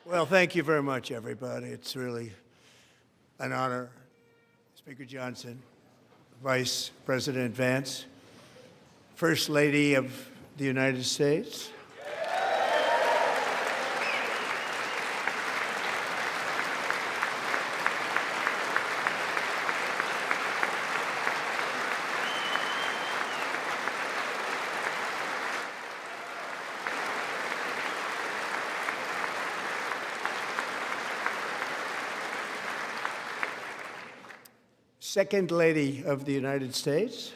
Well, thank you very much, everybody. It's really an honor. Speaker Johnson, Vice President Vance, First Lady of the United States, Second Lady of the United States,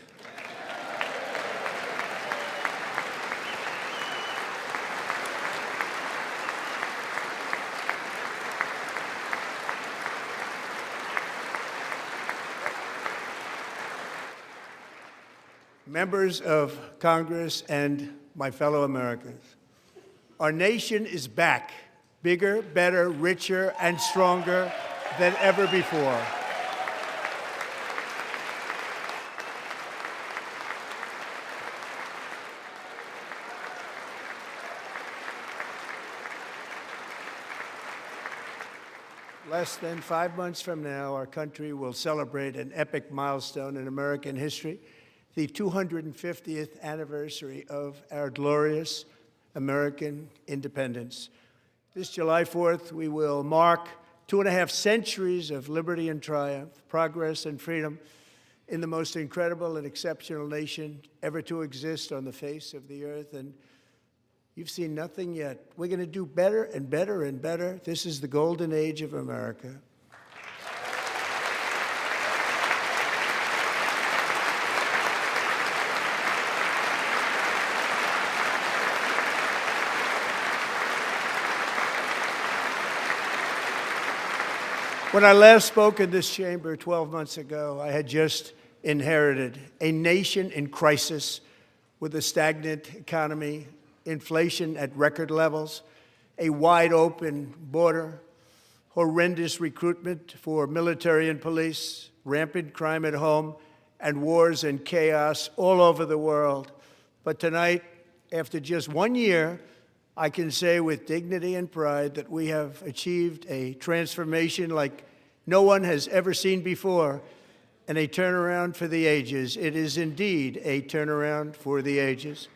members of Congress, and my fellow Americans. Our nation is back, bigger, better, richer, and stronger than ever before. Less than 5 months from now, our country will celebrate an epic milestone in American history, the 250th anniversary of our glorious American independence. This July 4th, we will mark 2.5 centuries of liberty and triumph, progress and freedom in the most incredible and exceptional nation ever to exist on the face of the earth. And you've seen nothing yet. We're going to do better and better and better. This is the golden age of America. When I last spoke in this chamber 12 months ago, I had just inherited a nation in crisis with a stagnant economy, inflation at record levels, a wide-open border, horrendous recruitment for military and police, rampant crime at home, and wars and chaos all over the world. But tonight, after just 1 year, I can say with dignity and pride that we have achieved a transformation like no one has ever seen before, and a turnaround for the ages. It is indeed a turnaround for the ages.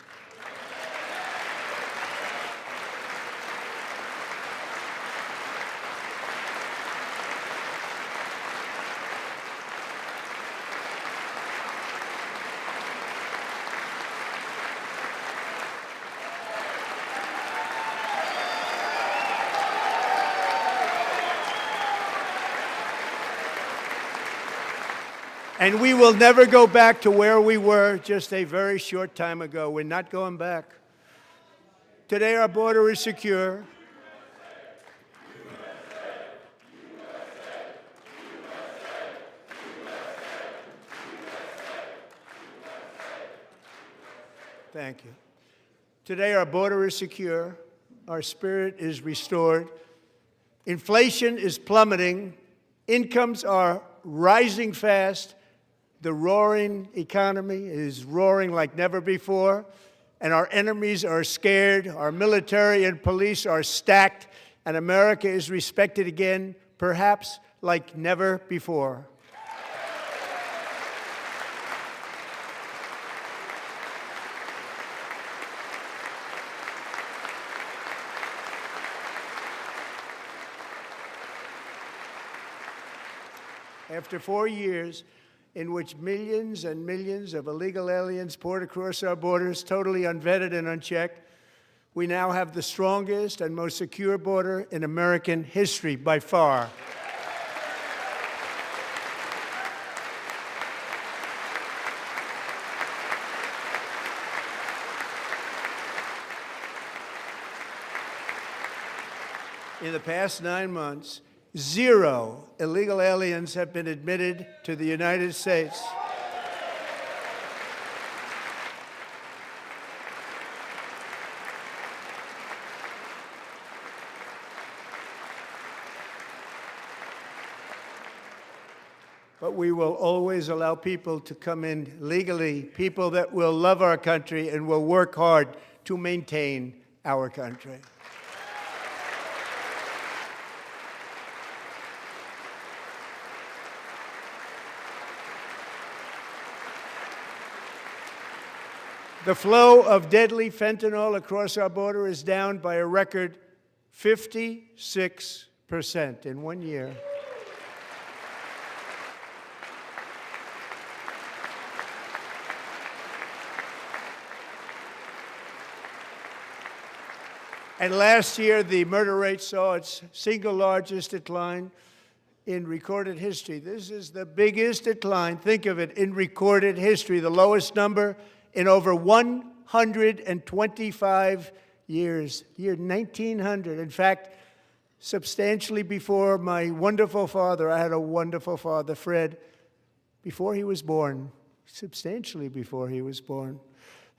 And we will never go back to where we were just a very short time ago. We're not going back. Today, our border is secure. Thank you. Today, our border is secure. Our spirit is restored. Inflation is plummeting. Incomes are rising fast. The roaring economy is roaring like never before, and our enemies are scared, our military and police are stacked, and America is respected again, perhaps like never before. After 4 years in which millions and millions of illegal aliens poured across our borders, totally unvetted and unchecked, we now have the strongest and most secure border in American history by far. In the past 9 months, 0 illegal aliens have been admitted to the United States. But we will always allow people to come in legally, people that will love our country and will work hard to maintain our country. The flow of deadly fentanyl across our border is down by a record 56% in 1 year. And last year, the murder rate saw its single largest decline in recorded history. This is the biggest decline, think of it, in recorded history, the lowest number in over 125 years, year 1900. In fact, substantially before my wonderful father, I had a wonderful father, Fred, before he was born, substantially before he was born.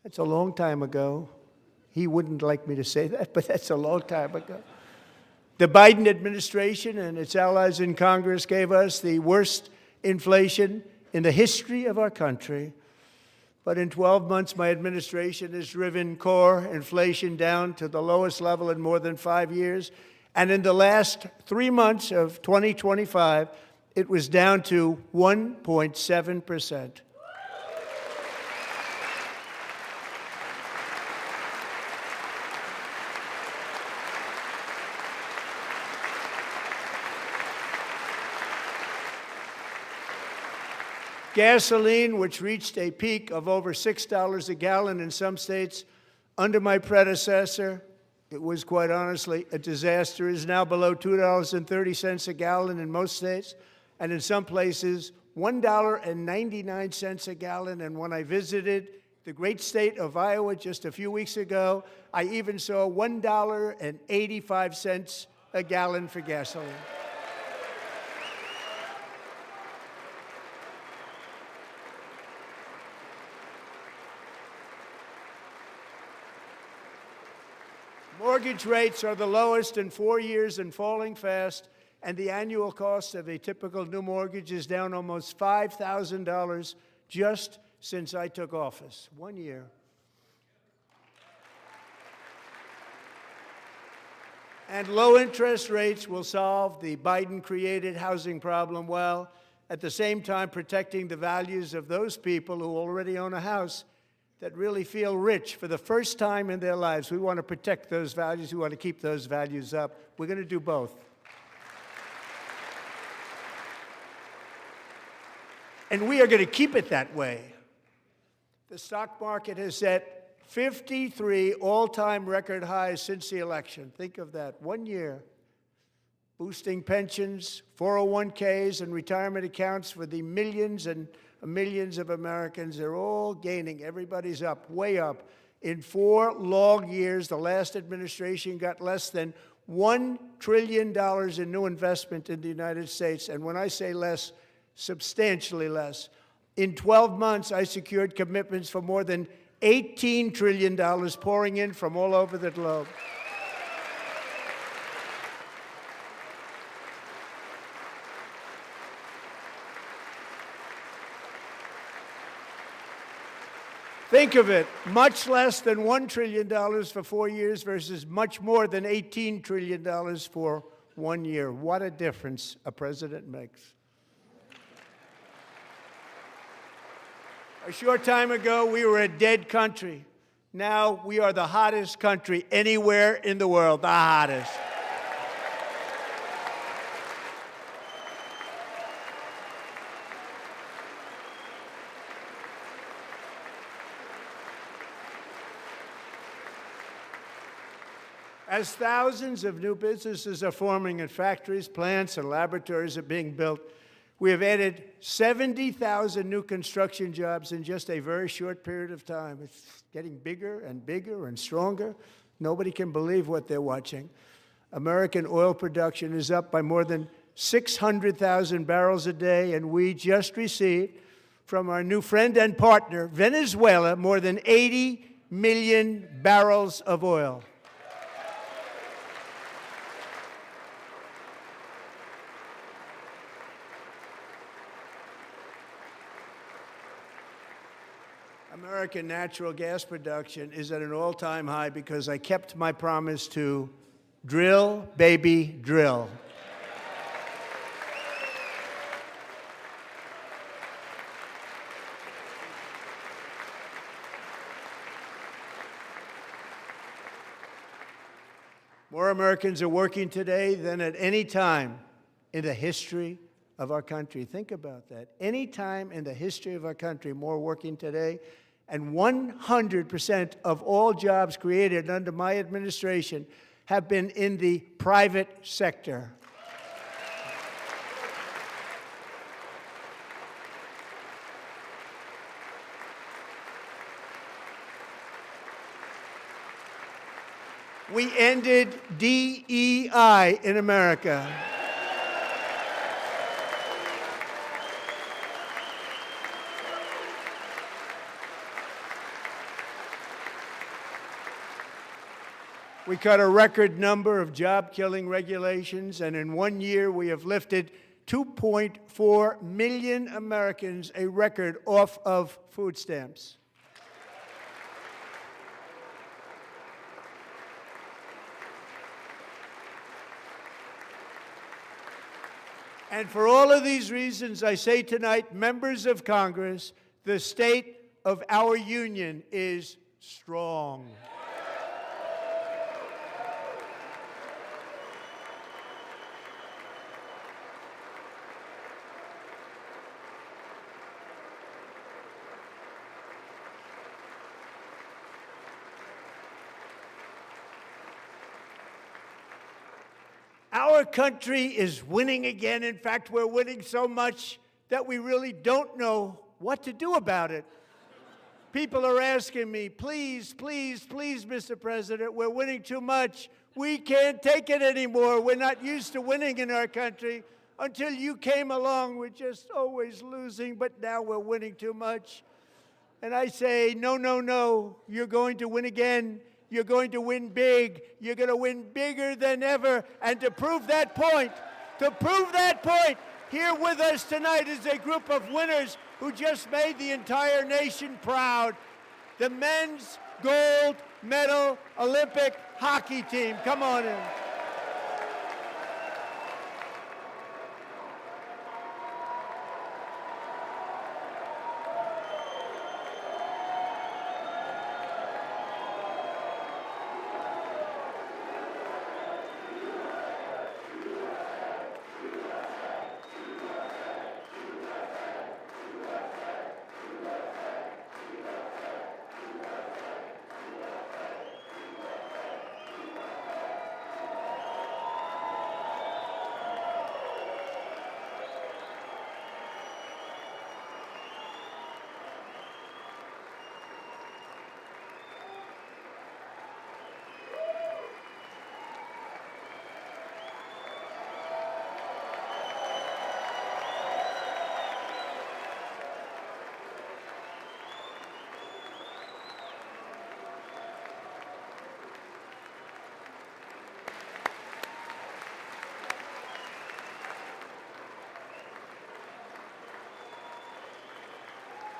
That's a long time ago. He wouldn't like me to say that, but that's a long time ago. The Biden administration and its allies in Congress gave us the worst inflation in the history of our country. But in 12 months, my administration has driven core inflation down to the lowest level in more than 5 years. And in the last 3 months of 2025, it was down to 1.7%. Gasoline, which reached a peak of over $6 a gallon in some states under my predecessor, it was quite honestly a disaster, is now below $2.30 a gallon in most states, and in some places, $1.99 a gallon. And when I visited the great state of Iowa just a few weeks ago, I even saw $1.85 a gallon for gasoline. Mortgage rates are the lowest in 4 years and falling fast, and the annual cost of a typical new mortgage is down almost $5,000 just since I took office. 1 year. And low interest rates will solve the Biden-created housing problem while at the same time protecting the values of those people who already own a house that really feel rich for the first time in their lives. We want to protect those values. We want to keep those values up. We're going to do both. And we are going to keep it that way. The stock market has set 53 all-time record highs since the election. Think of that, 1 year. Boosting pensions, 401ks, and retirement accounts for the millions and millions of Americans. They're all gaining. Everybody's up, way up. In 4 long years, the last administration got less than $1 trillion in new investment in the United States. And when I say less, substantially less. In 12 months, I secured commitments for more than $18 trillion pouring in from all over the globe. Think of it, much less than $1 trillion for 4 years versus much more than $18 trillion for 1 year. What a difference a president makes. A short time ago, we were a dead country. Now we are the hottest country anywhere in the world, the hottest. As thousands of new businesses are forming and factories, plants, and laboratories are being built, we have added 70,000 new construction jobs in just a very short period of time. It's getting bigger and bigger and stronger. Nobody can believe what they're watching. American oil production is up by more than 600,000 barrels a day, and we just received from our new friend and partner, Venezuela, more than 80 million barrels of oil. American natural gas production is at an all-time high because I kept my promise to drill, baby, drill. More Americans are working today than at any time in the history of our country. Think about that. Any time in the history of our country, more working today. And 100% of all jobs created under my administration have been in the private sector. We ended DEI in America. We cut a record number of job-killing regulations, and in 1 year we have lifted 2.4 million Americans, a record, off of food stamps. And for all of these reasons, I say tonight, members of Congress, the state of our union is strong. Our country is winning again. In fact, we're winning so much that we really don't know what to do about it. People are asking me, please, please, please, Mr. President, we're winning too much. We can't take it anymore. We're not used to winning in our country. Until you came along, we're just always losing, but now we're winning too much. And I say, no, no, no, you're going to win again. You're going to win big. You're going to win bigger than ever. And to prove that point, here with us tonight is a group of winners who just made the entire nation proud. The men's gold medal Olympic hockey team. Come on in.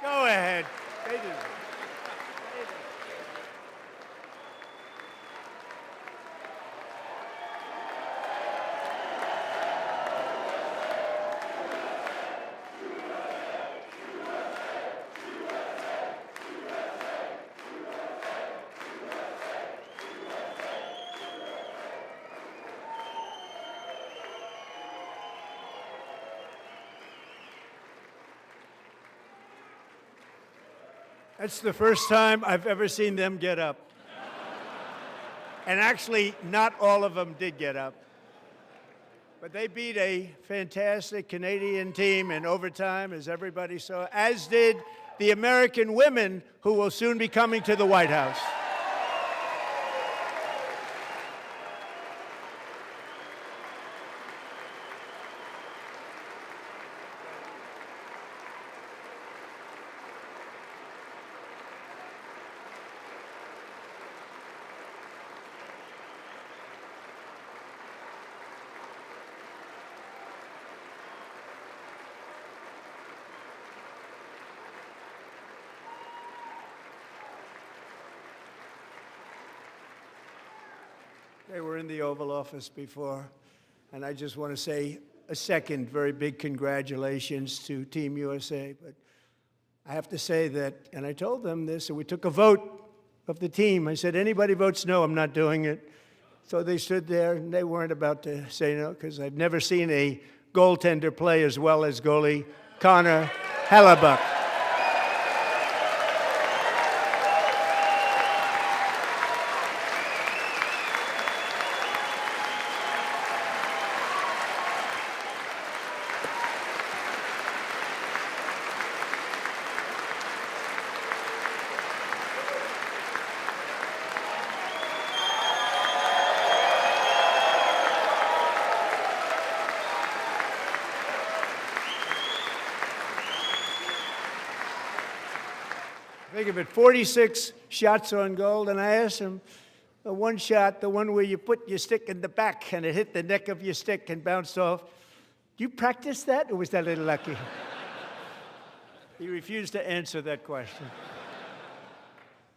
Go ahead. That's the first time I've ever seen them get up. And actually, not all of them did get up. But they beat a fantastic Canadian team in overtime, as everybody saw, as did the American women who will soon be coming to the White House. They were in the Oval Office before, and I just want to say a second very big congratulations to Team USA. But I have to say that, and I told them this, and we took a vote of the team. I said, anybody votes no, I'm not doing it. So they stood there, and they weren't about to say no, because I've never seen a goaltender play as well as goalie Connor Hellebuck. Think of it, 46 shots on goal, and I asked him, the one shot, the one where you put your stick in the back and it hit the neck of your stick and bounced off, do you practice that, or was that a little lucky? He refused to answer that question.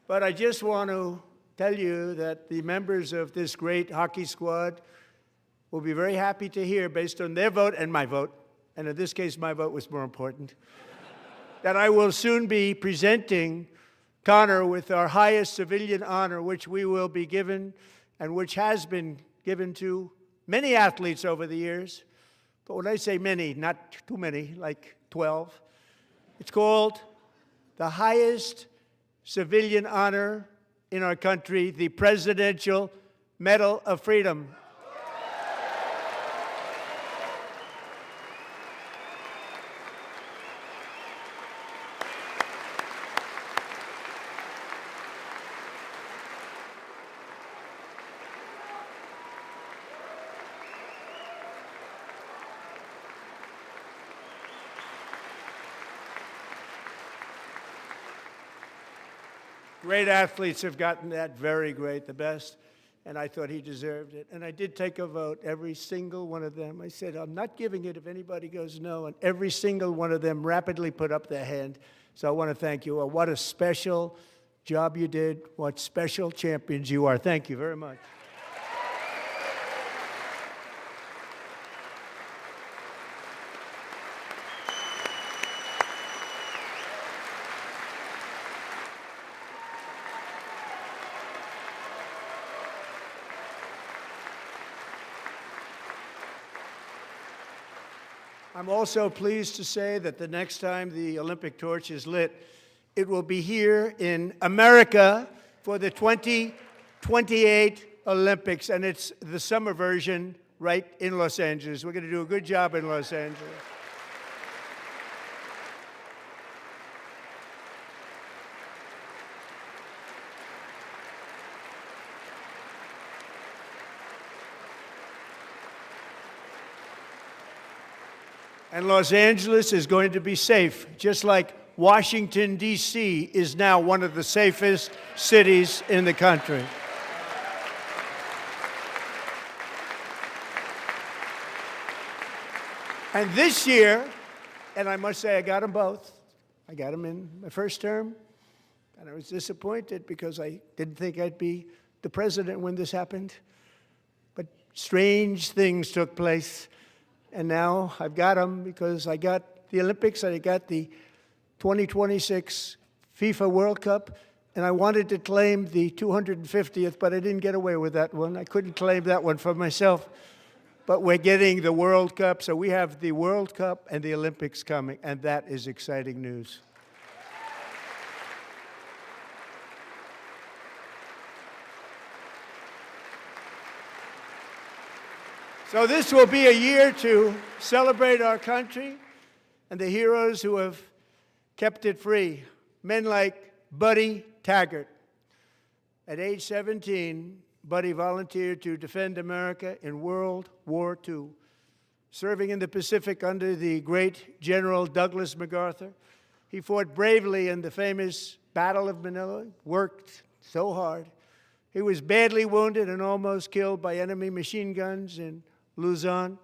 But I just want to tell you that the members of this great hockey squad will be very happy to hear, based on their vote and my vote, and in this case my vote was more important, that I will soon be presenting Connor with our highest civilian honor, which we will be given and which has been given to many athletes over the years. But when I say many, not too many, like 12, it's called the highest civilian honor in our country, the Presidential Medal of Freedom. Great athletes have gotten that, very great, the best, and I thought he deserved it. And I did take a vote, every single one of them. I said, I'm not giving it if anybody goes no, and every single one of them rapidly put up their hand. So I want to thank you all. What a special job you did. What special champions you are. Thank you very much. I'm also pleased to say that the next time the Olympic torch is lit, it will be here in America for the 2028 Olympics, and it's the summer version right in Los Angeles. We're going to do a good job in Los Angeles. And Los Angeles is going to be safe, just like Washington, D.C. is now one of the safest cities in the country. And this year, and I must say I got them both. I got them in my first term, and I was disappointed because I didn't think I'd be the president when this happened. But strange things took place. And now I've got them because I got the Olympics and I got the 2026 FIFA World Cup, and I wanted to claim the 250th, but I didn't get away with that one. I couldn't claim that one for myself. But we're getting the World Cup, so we have the World Cup and the Olympics coming, and that is exciting news. So this will be a year to celebrate our country and the heroes who have kept it free. Men like Buddy Taggart. At age 17, Buddy volunteered to defend America in World War II, serving in the Pacific under the great General Douglas MacArthur. He fought bravely in the famous Battle of Manila, worked so hard. He was badly wounded and almost killed by enemy machine guns in Luzon.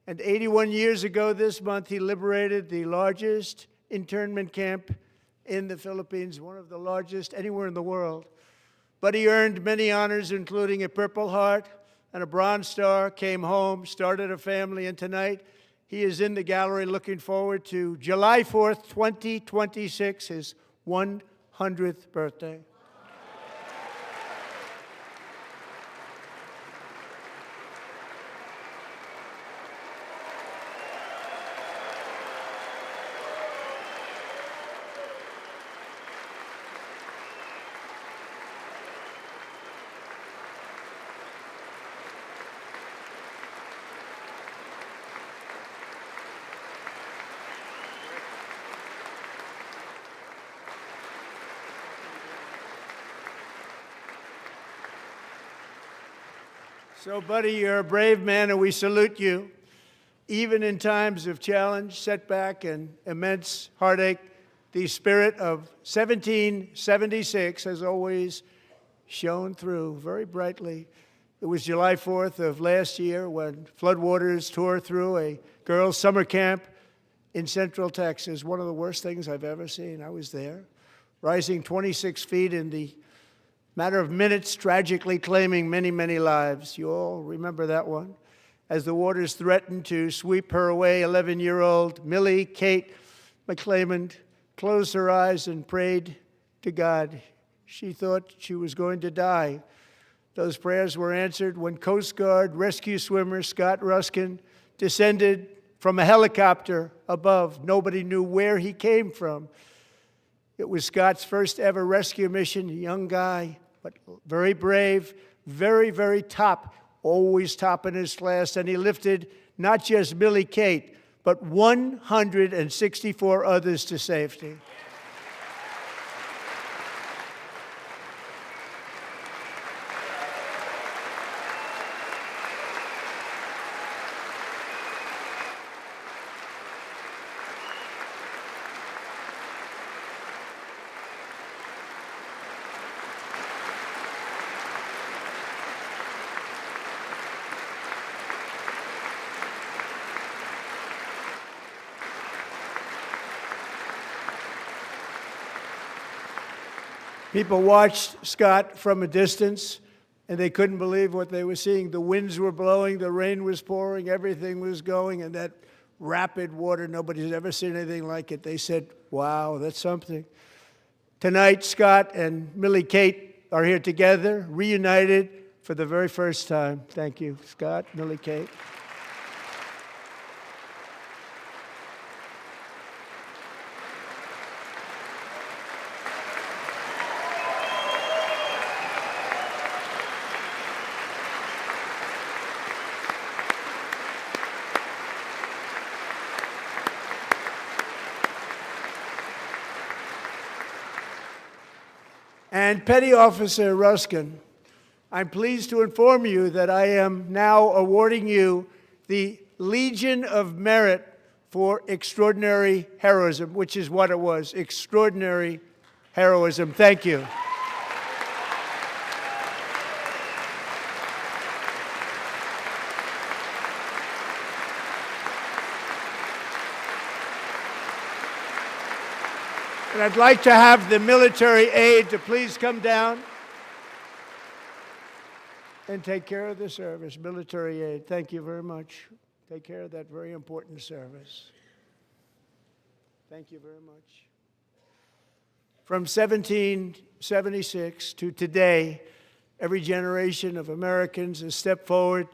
And 81 years ago this month, he liberated the largest internment camp in the Philippines, one of the largest anywhere in the world. But he earned many honors, including a Purple Heart and a Bronze Star, came home, started a family, and tonight he is in the gallery looking forward to July 4th, 2026, his 100th birthday. So, buddy, you're a brave man, and we salute you. Even in times of challenge, setback, and immense heartache, the spirit of 1776 has always shone through very brightly. It was July 4th of last year when floodwaters tore through a girls' summer camp in Central Texas, one of the worst things I've ever seen. I was there, rising 26 feet in the matter of minutes, tragically claiming many, many lives. You all remember that one? As the waters threatened to sweep her away, 11-year-old Millie Kate McClelland closed her eyes and prayed to God. She thought she was going to die. Those prayers were answered when Coast Guard rescue swimmer Scott Ruskin descended from a helicopter above. Nobody knew where he came from. It was Scott's first ever rescue mission, a young guy, but very brave, very, very top, always top in his class, and he lifted not just Millie Kate, but 164 others to safety. People watched Scott from a distance, and they couldn't believe what they were seeing. The winds were blowing, the rain was pouring, everything was going, and that rapid water, nobody's ever seen anything like it. They said, wow, that's something. Tonight, Scott and Millie Kate are here together, reunited for the very first time. Thank you, Scott, Millie Kate. And Petty Officer Ruskin, I'm pleased to inform you that I am now awarding you the Legion of Merit for extraordinary heroism, which is what it was, extraordinary heroism. Thank you. And I'd like to have the military aide to please come down and take care of the service. Military aide, thank you very much. Take care of that very important service. Thank you very much. From 1776 to today, every generation of Americans has stepped forward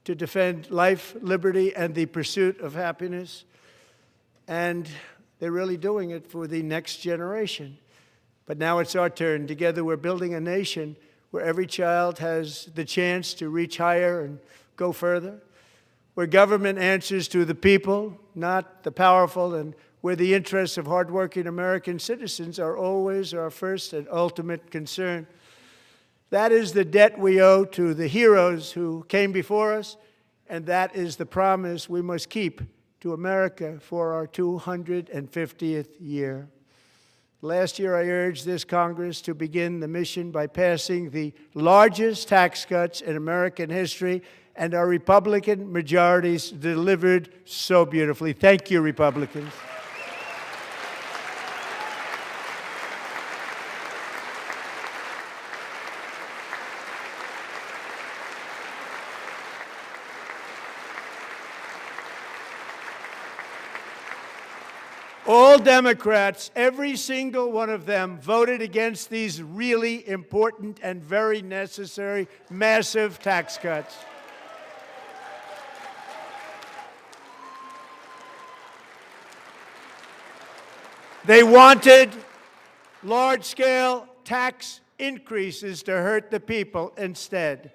to defend life, liberty, and the pursuit of happiness. And they're really doing it for the next generation. But now it's our turn. Together we're building a nation where every child has the chance to reach higher and go further, where government answers to the people, not the powerful, and where the interests of hardworking American citizens are always our first and ultimate concern. That is the debt we owe to the heroes who came before us, and that is the promise we must keep to America for our 250th year. Last year, I urged this Congress to begin the mission by passing the largest tax cuts in American history, and our Republican majorities delivered so beautifully. Thank you, Republicans. All Democrats, every single one of them, voted against these really important and very necessary massive tax cuts. They wanted large-scale tax increases to hurt the people instead.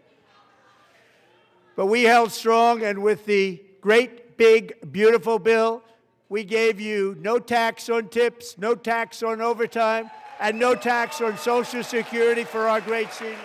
But we held strong, and with the great, big, beautiful bill, we gave you no tax on tips, no tax on overtime, and no tax on Social Security for our great seniors.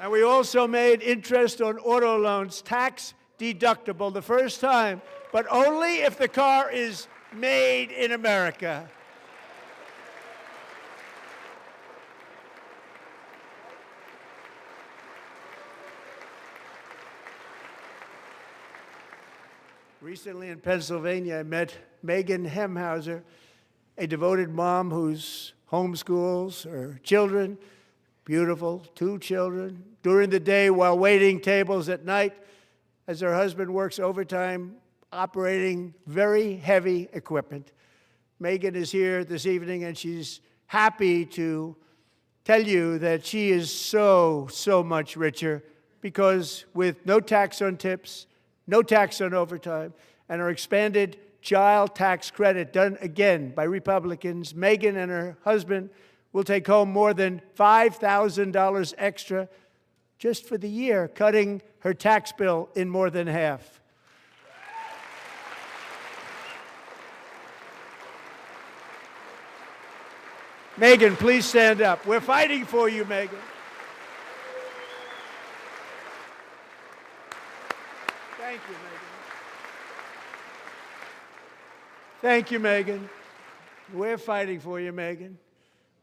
And we also made interest on auto loans tax deductible the first time, but only if the car is made in America. Recently in Pennsylvania, I met Megan Hemhauser, a devoted mom who's homeschools her children, beautiful, 2 children, during the day while waiting tables at night as her husband works overtime operating very heavy equipment. Megan is here this evening, and she's happy to tell you that she is so much richer because with no tax on tips, no tax on overtime, and our expanded child tax credit done again by Republicans, Megan and her husband will take home more than $5,000 extra just for the year, cutting her tax bill in more than half. Megan, please stand up. We're fighting for you, Megan. Thank you, Megan. Thank you, Megan. We're fighting for you, Megan.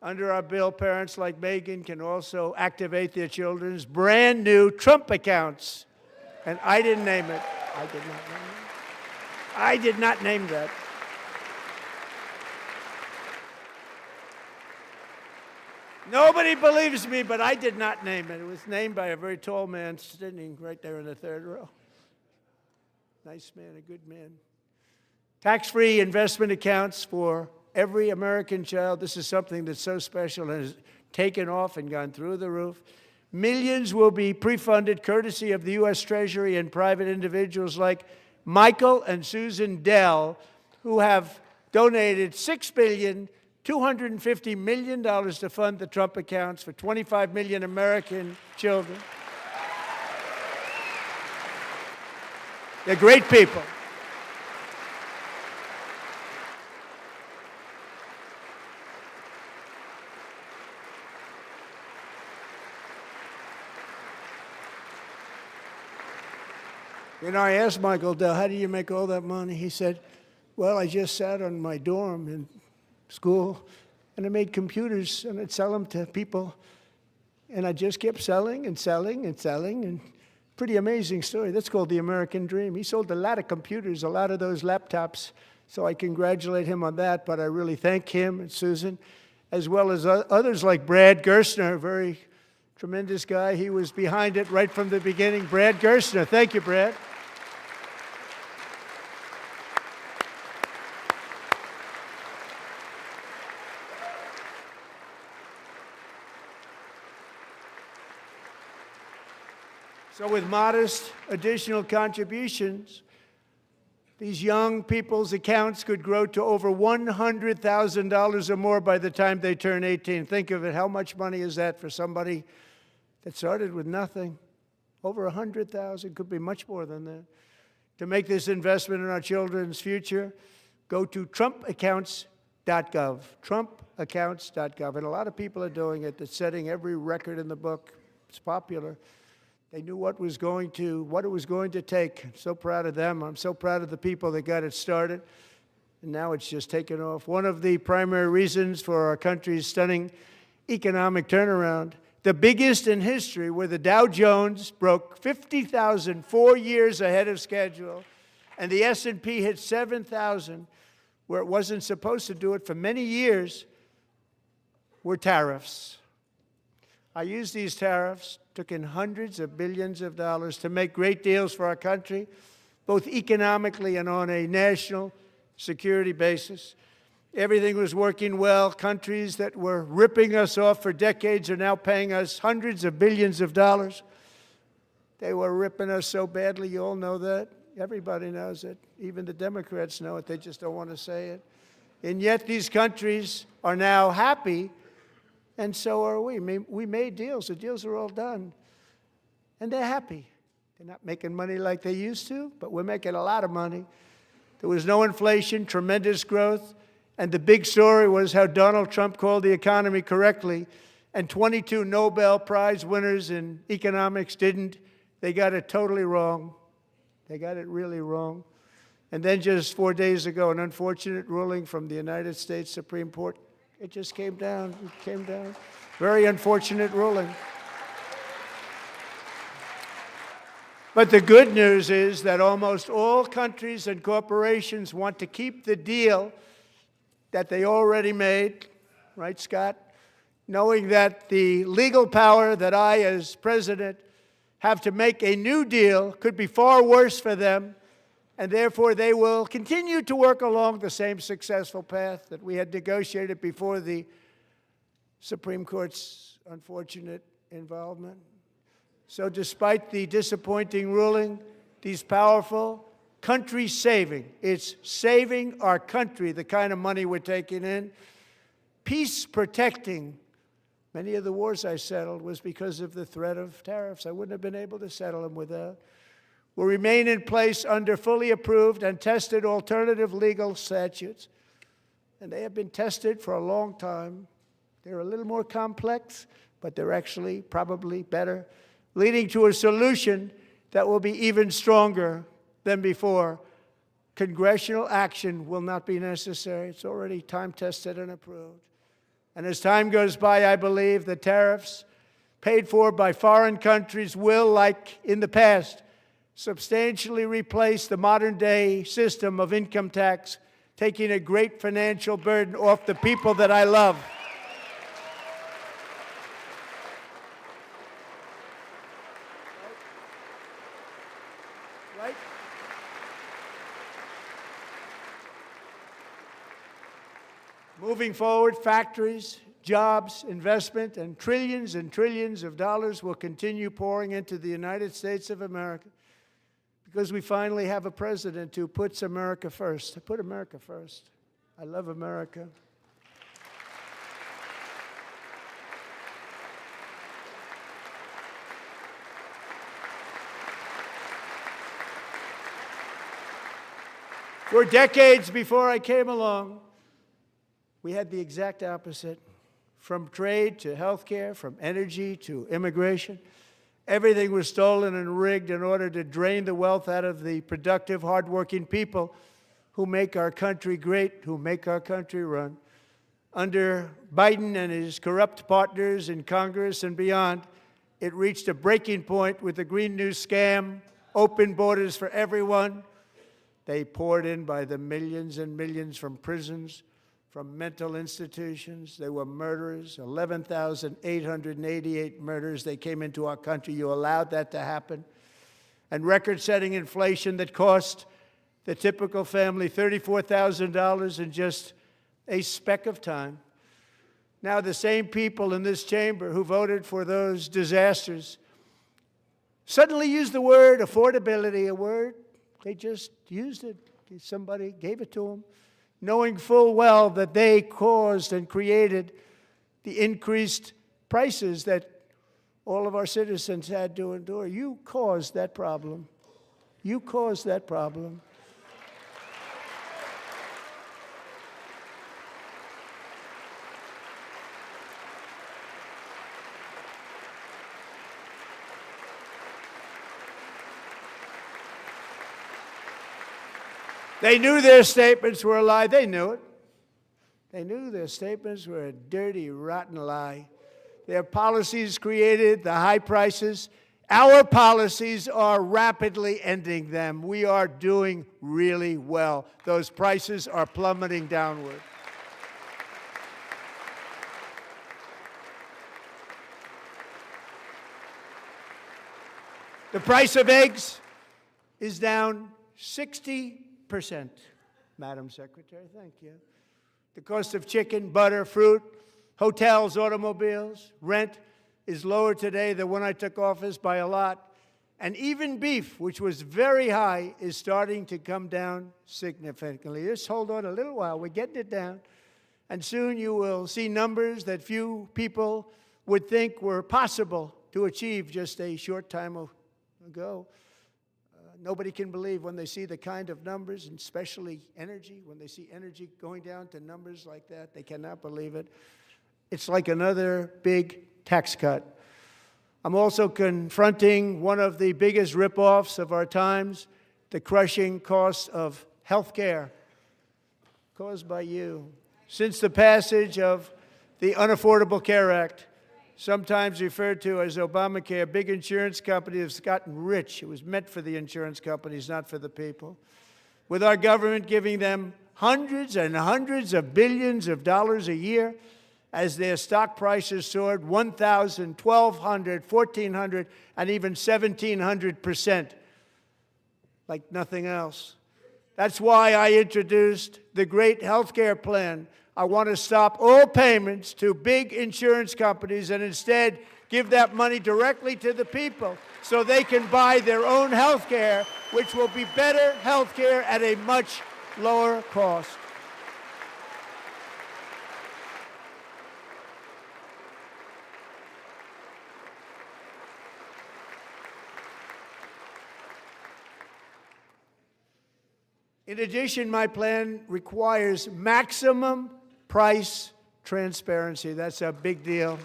Under our bill, parents like Megan can also activate their children's brand new Trump accounts. And I didn't name it. I did not name it. I did not name that. Nobody believes me, but I did not name it. It was named by a very tall man sitting right there in the 3rd row. Nice man, a good man. Tax-free investment accounts for every American child. This is something that's so special and has taken off and gone through the roof. Millions will be pre-funded courtesy of the U.S. Treasury and private individuals like Michael and Susan Dell, who have donated $6.25 billion to fund the Trump accounts for 25 million American children. They're great people. You know, I asked Michael Dell, how do you make all that money? He said, well, I just sat on my dorm in school, and I made computers, and I'd sell them to people, and I just kept selling and selling and selling, and pretty amazing story. That's called the American dream. He sold a lot of computers, a lot of those laptops, so I congratulate him on that, but I really thank him and Susan, as well as others like Brad Gerstner, a very tremendous guy. He was behind it right from the beginning. Brad Gerstner. Thank you, Brad. So with modest additional contributions, these young people's accounts could grow to over $100,000 or more by the time they turn 18. Think of it, how much money is that for somebody that started with nothing? Over $100,000, could be much more than that. To make this investment in our children's future, go to trumpaccounts.gov, trumpaccounts.gov. And a lot of people are doing it. It's setting every record in the book. It's popular. They knew what it was going to take. I'm so proud of them. I'm so proud of the people that got it started. And now it's just taken off. One of the primary reasons for our country's stunning economic turnaround, the biggest in history, where the Dow Jones broke 50,000 4 years ahead of schedule, and the S&P hit 7,000, where it wasn't supposed to do it for many years, were tariffs. I used these tariffs, took in hundreds of billions of dollars to make great deals for our country, both economically and on a national security basis. Everything was working well. Countries that were ripping us off for decades are now paying us hundreds of billions of dollars. They were ripping us so badly, you all know that. Everybody knows it. Even the Democrats know it. They just don't want to say it. And yet these countries are now happy, and so are we. We made deals. The deals are all done. And they're happy. They're not making money like they used to, but we're making a lot of money. There was no inflation, tremendous growth, and the big story was how Donald Trump called the economy correctly and 22 Nobel Prize winners in economics didn't. They got it totally wrong. They got it really wrong. And then just 4 days ago, an unfortunate ruling from the United States Supreme Court. It just came down. It came down. Very unfortunate ruling. But the good news is that almost all countries and corporations want to keep the deal that they already made, right, Scott? Knowing that the legal power that I, as president, have to make a new deal could be far worse for them, and therefore they will continue to work along the same successful path that we had negotiated before the Supreme Court's unfortunate involvement. So despite the disappointing ruling, these powerful, country-saving, it's saving our country, the kind of money we're taking in, peace-protecting. Many of the wars I settled was because of the threat of tariffs. I wouldn't have been able to settle them without. Will remain in place under fully approved and tested alternative legal statutes. And they have been tested for a long time. They're a little more complex, but they're actually probably better, leading to a solution that will be even stronger than before. Congressional action will not be necessary. It's already time-tested and approved. And as time goes by, I believe the tariffs paid for by foreign countries will, like in the past, substantially replace the modern-day system of income tax, taking a great financial burden off the people that I love. Right? Moving forward, factories, jobs, investment, and trillions of dollars will continue pouring into the United States of America because we finally have a president who puts America first. I put America first. I love America. For decades before I came along, we had the exact opposite. From trade to healthcare, from energy to immigration, everything was stolen and rigged in order to drain the wealth out of the productive, hardworking people who make our country great, who make our country run. Under Biden and his corrupt partners in Congress and beyond, it reached a breaking point with the Green New scam, open borders for everyone. They poured in by the millions and millions from prisons, from mental institutions. They were murderers, 11,888 murders. They came into our country. You allowed that to happen. And record-setting inflation that cost the typical family $34,000 in just a speck of time. Now the same people in this chamber who voted for those disasters suddenly used the word affordability, a word. They just used it. Somebody gave it to them, knowing full well that they caused and created the increased prices that all of our citizens had to endure. You caused that problem. You caused that problem. They knew their statements were a lie. They knew it. They knew their statements were a dirty, rotten lie. Their policies created the high prices. Our policies are rapidly ending them. We are doing really well. Those prices are plummeting downward. The price of eggs is down 60%, Madam Secretary. Thank you. The cost of chicken, butter, fruit, hotels, automobiles, rent is lower today than when I took office by a lot. And even beef, which was very high, is starting to come down significantly. Just hold on a little while. We're getting it down. And soon you will see numbers that few people would think were possible to achieve just a short time ago. Nobody can believe when they see the kind of numbers, and especially energy, when they see energy going down to numbers like that, they cannot believe it. It's like another big tax cut. I'm also confronting one of the biggest ripoffs of our times, the crushing cost of health care caused by you. Since the passage of the Unaffordable Care Act, sometimes referred to as Obamacare, big insurance companies have gotten rich. It was meant for the insurance companies, not for the people. With our government giving them hundreds and hundreds of billions of dollars a year as their stock prices soared 1,000, 1,200, 1,400, and even 1,700%, like nothing else. That's why I introduced the great health care plan. I want to stop all payments to big insurance companies and instead give that money directly to the people so they can buy their own health care, which will be better health care at a much lower cost. In addition, my plan requires maximum price transparency. That's a big deal.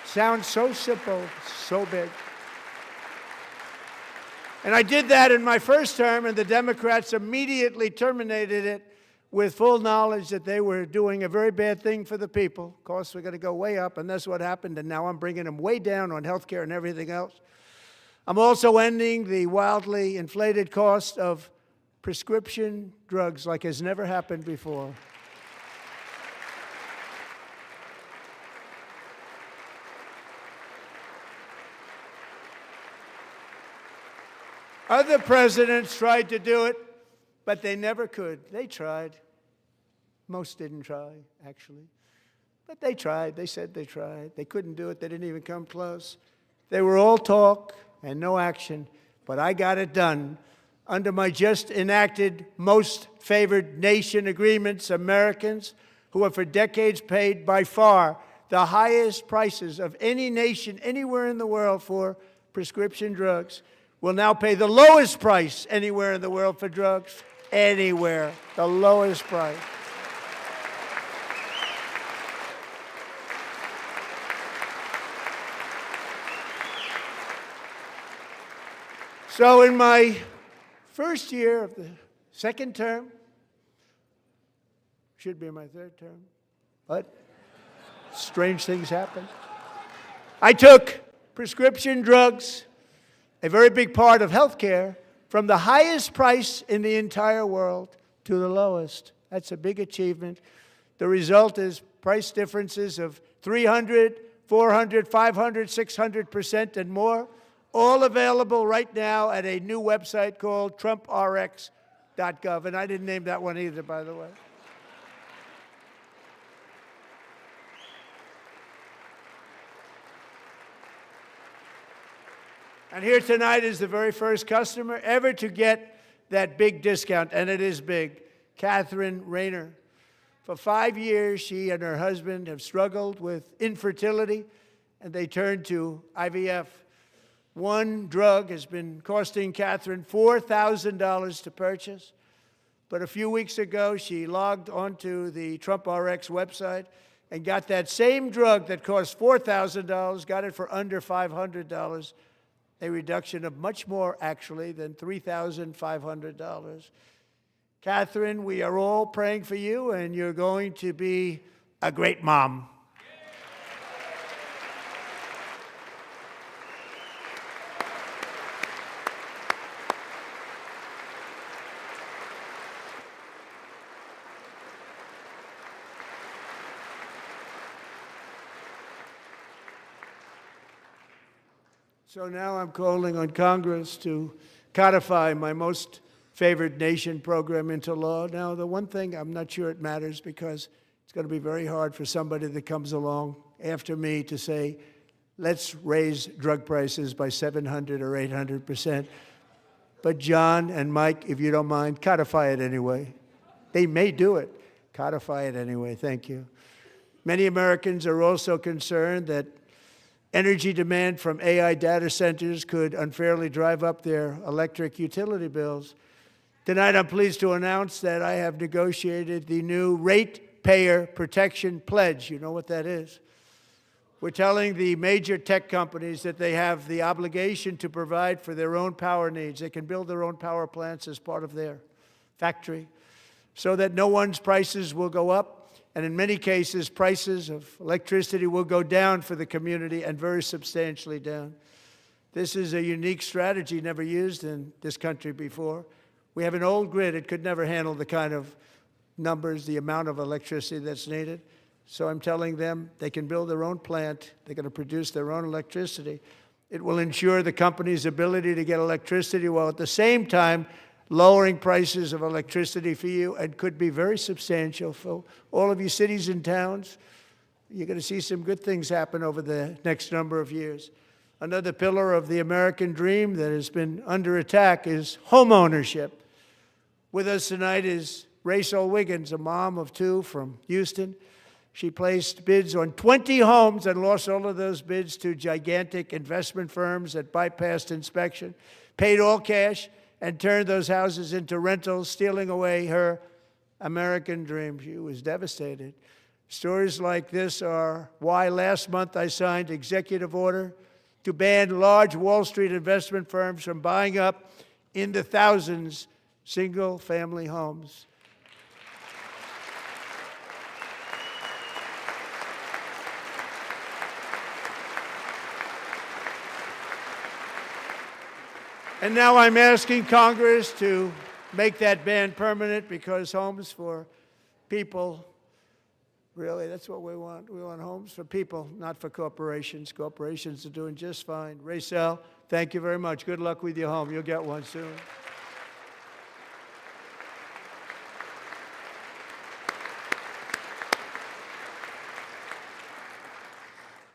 Sounds so simple, so big. And I did that in my first term, and the Democrats immediately terminated it with full knowledge that they were doing a very bad thing for the people. Costs were going to go way up, and that's what happened, and now I'm bringing them way down on health care and everything else. I'm also ending the wildly inflated cost of prescription drugs like has never happened before. Other presidents tried to do it, but they never could. They tried. Most didn't try, actually. But they tried. They said they tried. They couldn't do it. They didn't even come close. They were all talk and no action, but I got it done. Under my just enacted most favored nation agreements, Americans who have for decades paid by far the highest prices of any nation anywhere in the world for prescription drugs will now pay the lowest price anywhere in the world for drugs. Anywhere, the lowest price. So in my first year of the second term, should be my third term, but strange things happen. I took prescription drugs, a very big part of health care, from the highest price in the entire world to the lowest. That's a big achievement. The result is price differences of 300, 400, 500, 600% and more, all available right now at a new website called TrumpRx.gov. And I didn't name that one either, by the way. And here tonight is the very first customer ever to get that big discount, and it is big, Catherine Rayner. For 5 years, she and her husband have struggled with infertility, and they turned to IVF. One drug has been costing Catherine $4,000 to purchase, but a few weeks ago, she logged onto the TrumpRx website and got that same drug that cost $4,000, got it for under $500. A reduction of much more, actually, than $3,500. Catherine, we are all praying for you, and you're going to be a great mom. So now I'm calling on Congress to codify my most favored nation program into law. Now, the one thing, I'm not sure it matters because it's going to be very hard for somebody that comes along after me to say, let's raise drug prices by 700 or 800%. But John and Mike, if you don't mind, codify it anyway. They may do it. Codify it anyway. Thank you. Many Americans are also concerned that energy demand from AI data centers could unfairly drive up their electric utility bills. Tonight, I'm pleased to announce that I have negotiated the new rate Ratepayer Protection Pledge. You know what that is? We're telling the major tech companies that they have the obligation to provide for their own power needs. They can build their own power plants as part of their factory so that no one's prices will go up. And in many cases, prices of electricity will go down for the community, and very substantially down. This is a unique strategy never used in this country before. We have an old grid. It could never handle the kind of numbers, the amount of electricity that's needed. So I'm telling them they can build their own plant. They're going to produce their own electricity. It will ensure the company's ability to get electricity while at the same time lowering prices of electricity for you, and could be very substantial for all of you cities and towns. You're going to see some good things happen over the next number of years. Another pillar of the American dream that has been under attack is home ownership. With us tonight is Rachel Wiggins, a mom of two from Houston. She placed bids on 20 homes and lost all of those bids to gigantic investment firms that bypassed inspection, paid all cash, and turned those houses into rentals, stealing away her American dream. She was devastated. Stories like this are why last month I signed executive order to ban large Wall Street investment firms from buying up in the thousands single-family homes. And now I'm asking Congress to make that ban permanent, because homes for people, really, that's what we want. We want homes for people, not for corporations. Corporations are doing just fine. Rachel, thank you very much. Good luck with your home. You'll get one soon.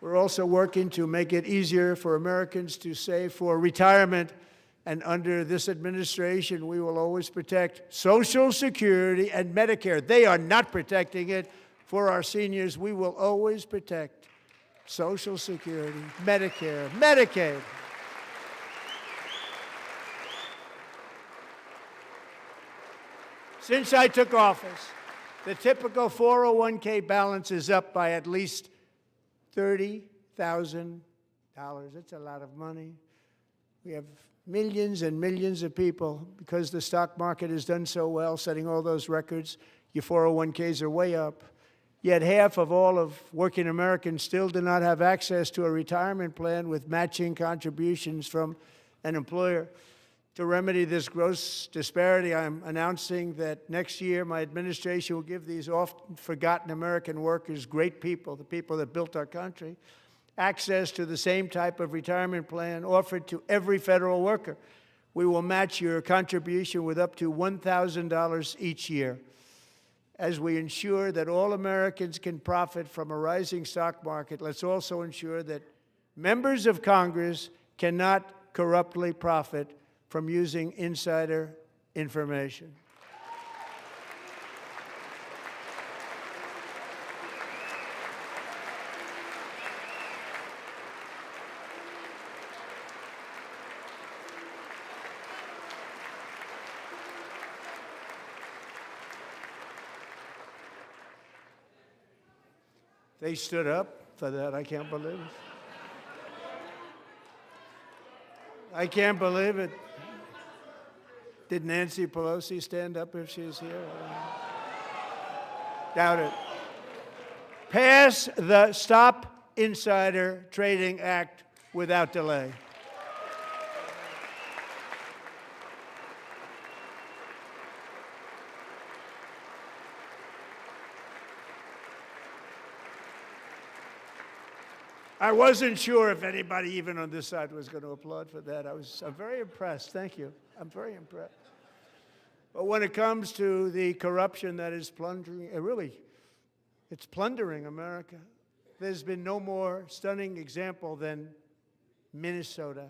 We're also working to make it easier for Americans to save for retirement. And under this administration, we will always protect Social Security and Medicare. They are not protecting it for our seniors. We will always protect Social Security, Medicare, Medicaid. Since I took office, the typical 401k balance is up by at least $30,000. That's a lot of money. We have millions and millions of people, because the stock market has done so well, setting all those records. Your 401ks are way up. Yet half of all of working Americans still do not have access to a retirement plan with matching contributions from an employer. To remedy this gross disparity, I'm announcing that next year my administration will give these often forgotten American workers, great people, the people that built our country, access to the same type of retirement plan offered to every federal worker. We will match your contribution with up to $1,000 each year. As we ensure that all Americans can profit from a rising stock market, let's also ensure that members of Congress cannot corruptly profit from using insider information. They stood up for that. I can't believe it. I can't believe it. Did Nancy Pelosi stand up if she's here? Doubt it. Pass the Stop Insider Trading Act without delay. I wasn't sure if anybody, even on this side, was going to applaud for that. I'm very impressed. Thank you. I'm very impressed. But when it comes to the corruption that is plundering, it's plundering America. There's been no more stunning example than Minnesota,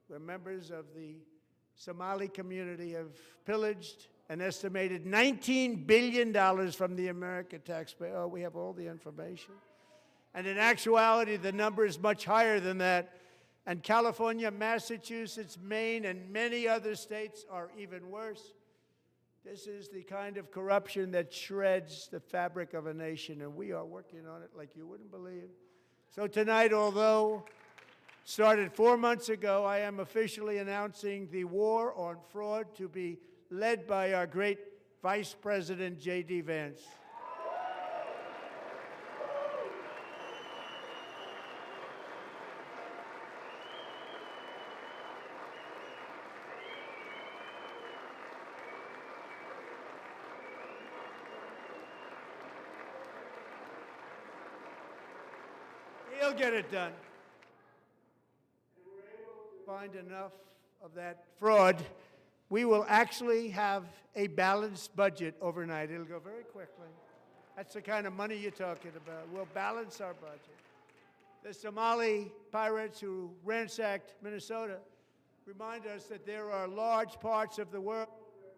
where members of the Somali community have pillaged an estimated $19 billion from the American taxpayer. Oh, we have all the information. And in actuality, the number is much higher than that. And California, Massachusetts, Maine, and many other states are even worse. This is the kind of corruption that shreds the fabric of a nation, and we are working on it like you wouldn't believe. So tonight, although started 4 months ago, I am officially announcing the war on fraud to be led by our great Vice President J.D. Vance. He'll get it done. And we're able to find enough of that fraud. We will actually have a balanced budget overnight. It'll go very quickly. That's the kind of money you're talking about. We'll balance our budget. The Somali pirates who ransacked Minnesota remind us that there are large parts of the world where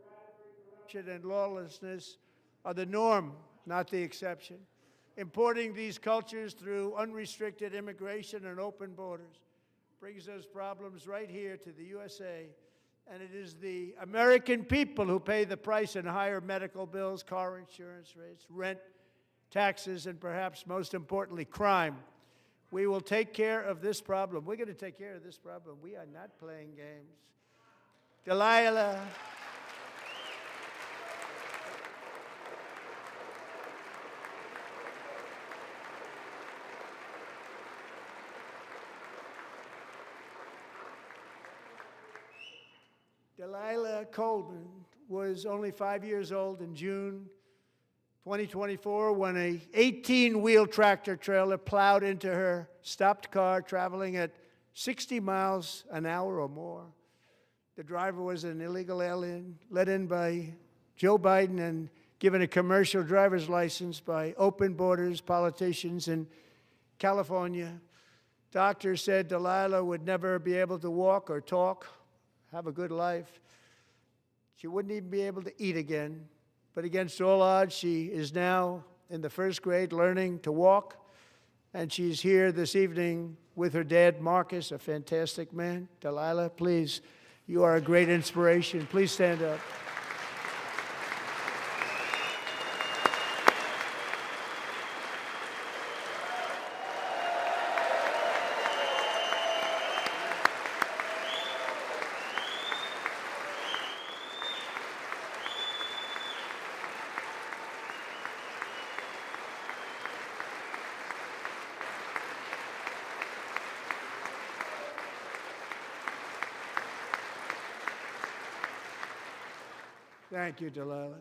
corruption and lawlessness are the norm, not the exception. Importing these cultures through unrestricted immigration and open borders brings those problems right here to the USA. And it is the American people who pay the price in higher medical bills, car insurance rates, rent, taxes, and perhaps most importantly, crime. We will take care of this problem. We're going to take care of this problem. We are not playing games. Delilah. Delilah Coleman was only 5 years old in June 2024 when a 18-wheel tractor trailer plowed into her stopped car traveling at 60 miles an hour or more. The driver was an illegal alien let in by Joe Biden and given a commercial driver's license by open borders politicians in California. Doctors said Delilah would never be able to walk or talk, have a good life. She wouldn't even be able to eat again. But against all odds, she is now in the first grade learning to walk. And she's here this evening with her dad, Marcus, a fantastic man. Delilah, please, you are a great inspiration. Please stand up. Thank you, Delilah.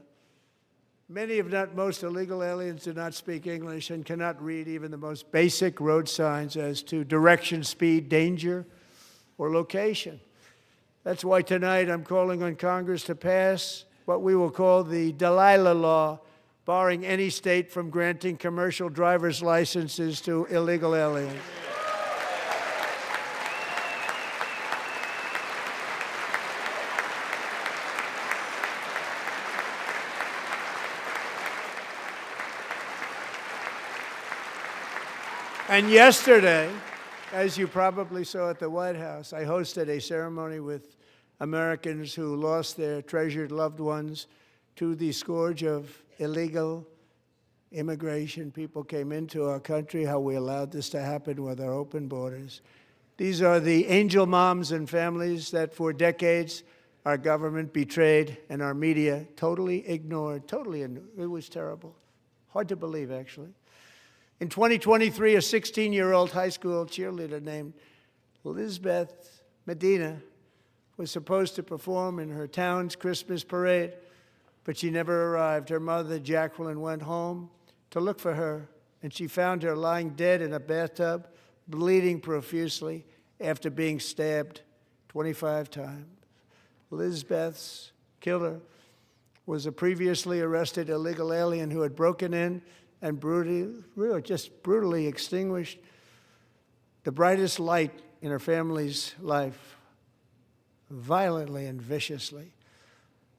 Many, if not most, illegal aliens do not speak English and cannot read even the most basic road signs as to direction, speed, danger, or location. That's why tonight I'm calling on Congress to pass what we will call the Delilah Law, barring any state from granting commercial driver's licenses to illegal aliens. And yesterday, as you probably saw at the White House, I hosted a ceremony with Americans who lost their treasured loved ones to the scourge of illegal immigration. People came into our country, how we allowed this to happen with our open borders. These are the angel moms and families that for decades our government betrayed and our media totally ignored. It was terrible. Hard to believe, actually. In 2023, a 16-year-old high school cheerleader named Elizabeth Medina was supposed to perform in her town's Christmas parade, but she never arrived. Her mother, Jacqueline, went home to look for her, and she found her lying dead in a bathtub, bleeding profusely after being stabbed 25 times. Elizabeth's killer was a previously arrested illegal alien who had broken in and brutally extinguished the brightest light in her family's life, violently and viciously.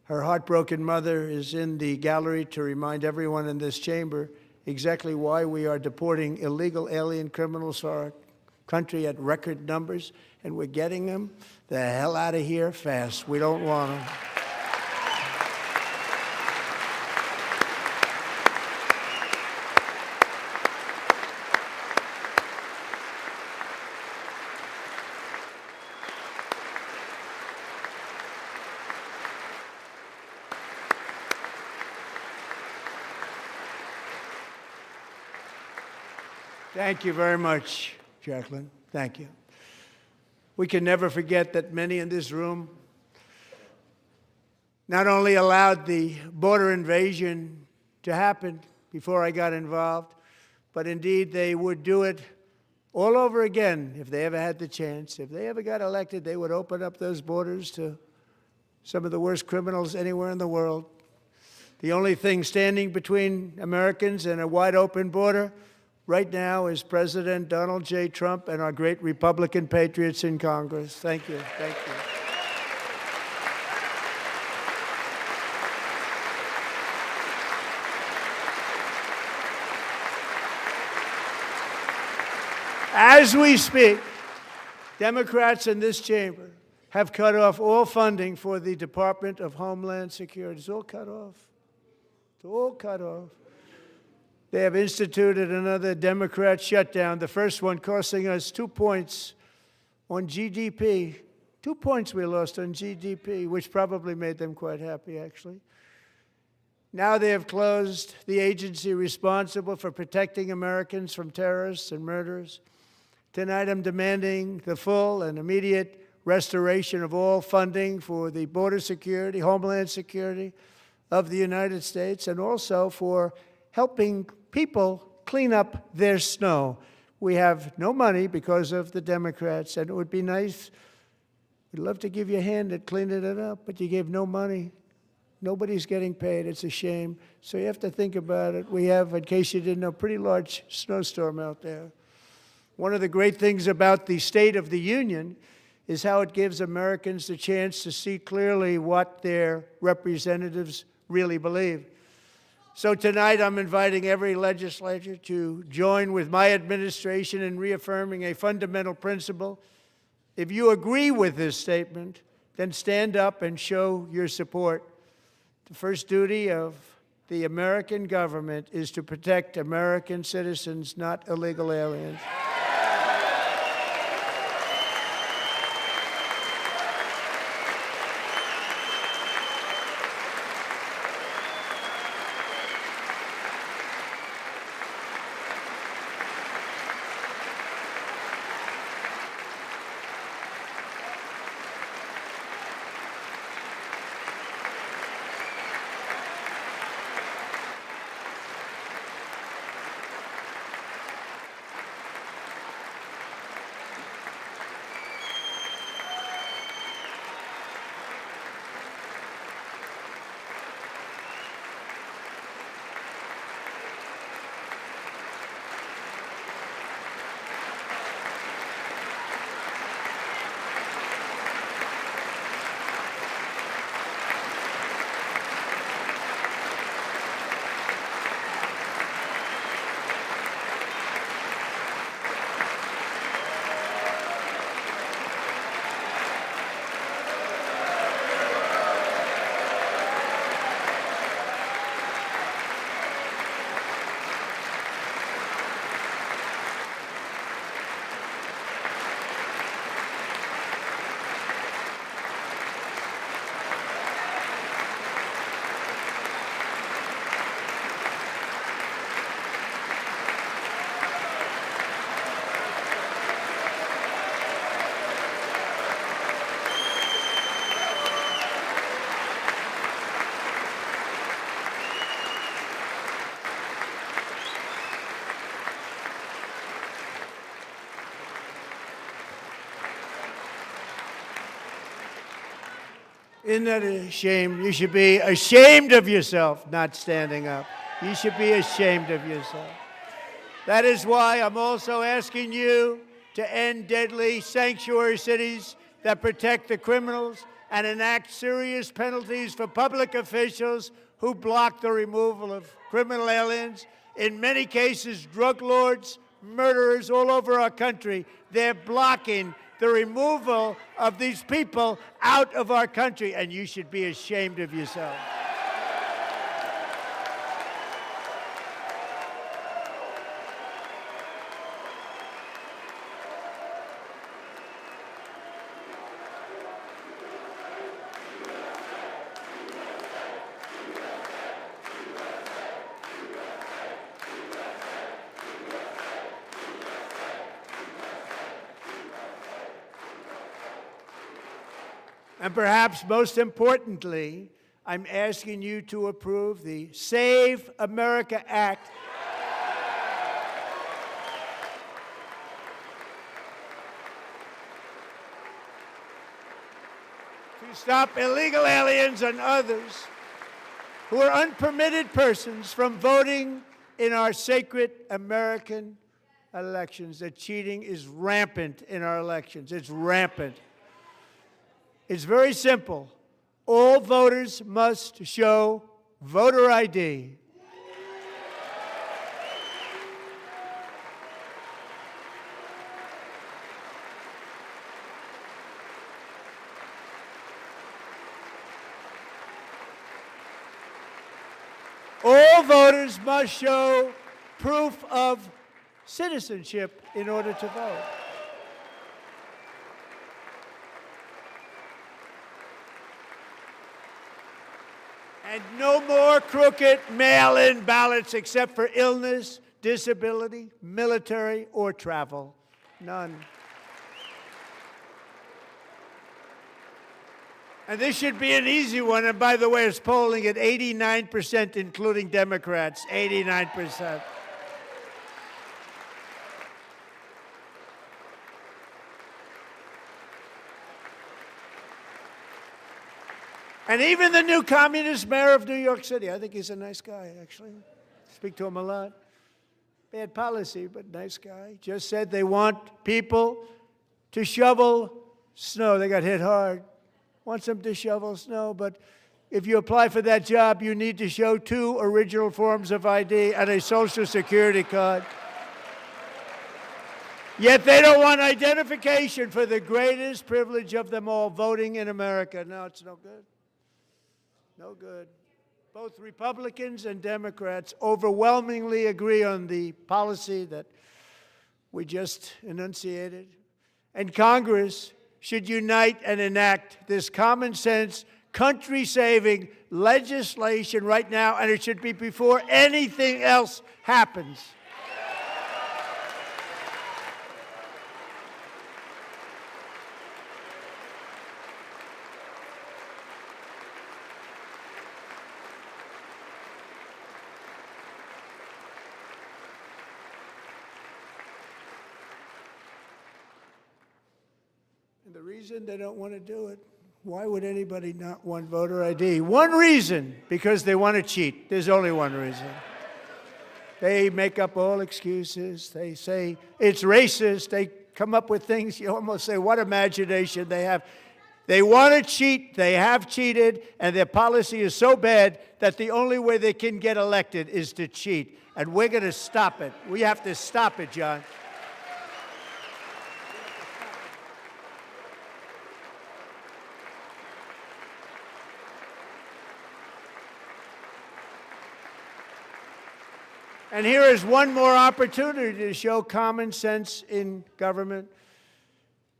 Her heartbroken mother is in the gallery to remind everyone in this chamber exactly why we are deporting illegal alien criminals to our country at record numbers, and we're getting them the hell out of here fast. We don't want them. Thank you very much, Jacqueline. Thank you. We can never forget that many in this room not only allowed the border invasion to happen before I got involved, but indeed they would do it all over again if they ever had the chance. If they ever got elected, they would open up those borders to some of the worst criminals anywhere in the world. The only thing standing between Americans and a wide open border right now is President Donald J. Trump and our great Republican patriots in Congress. Thank you. Thank you. As we speak, Democrats in this chamber have cut off all funding for the Department of Homeland Security. It's all cut off. It's all cut off. They have instituted another Democrat shutdown, the first one costing us 2 points on GDP. 2 points we lost on GDP, which probably made them quite happy, actually. Now they have closed the agency responsible for protecting Americans from terrorists and murderers. Tonight I'm demanding the full and immediate restoration of all funding for the border security, Homeland Security of the United States, and also for helping people clean up their snow. We have no money because of the Democrats, and it would be nice. We'd love to give you a hand at cleaning it up, but you gave no money. Nobody's getting paid. It's a shame. So you have to think about it. We have, in case you didn't know, a pretty large snowstorm out there. One of the great things about the State of the Union is how it gives Americans the chance to see clearly what their representatives really believe. So tonight I'm inviting every legislator to join with my administration in reaffirming a fundamental principle. If you agree with this statement, then stand up and show your support. The first duty of the American government is to protect American citizens, not illegal aliens. Isn't that a shame? You should be ashamed of yourself not standing up. You should be ashamed of yourself. That is why I'm also asking you to end deadly sanctuary cities that protect the criminals and enact serious penalties for public officials who block the removal of criminal aliens. In many cases, drug lords, murderers all over our country, they're blocking the removal of these people out of our country, and you should be ashamed of yourself. And perhaps most importantly, I'm asking you to approve the Save America Act. To stop illegal aliens and others who are unpermitted persons from voting in our sacred American elections. That cheating is rampant in our elections. It's rampant. It's very simple. All voters must show voter ID. All voters must show proof of citizenship in order to vote. And no more crooked mail-in ballots except for illness, disability, military, or travel. None. And this should be an easy one. And by the way, it's polling at 89%, including Democrats, 89%. And even the new communist mayor of New York City, I think he's a nice guy, actually. Speak to him a lot. Bad policy, but nice guy. Just said they want people to shovel snow. They got hit hard. Wants them to shovel snow, but if you apply for that job, you need to show 2 original forms of ID and a Social Security card. Yet they don't want identification for the greatest privilege of them all, voting in America. No, it's no good. No good. Both Republicans and Democrats overwhelmingly agree on the policy that we just enunciated. And Congress should unite and enact this common sense, country-saving legislation right now, and it should be before anything else happens. And the reason they don't want to do it, why would anybody not want voter ID? One reason, because they want to cheat. There's only one reason. They make up all excuses. They say it's racist. They come up with things you almost say, what imagination they have. They want to cheat. They have cheated. And their policy is so bad that the only way they can get elected is to cheat. And we're going to stop it. We have to stop it, John. And here is one more opportunity to show common sense in government.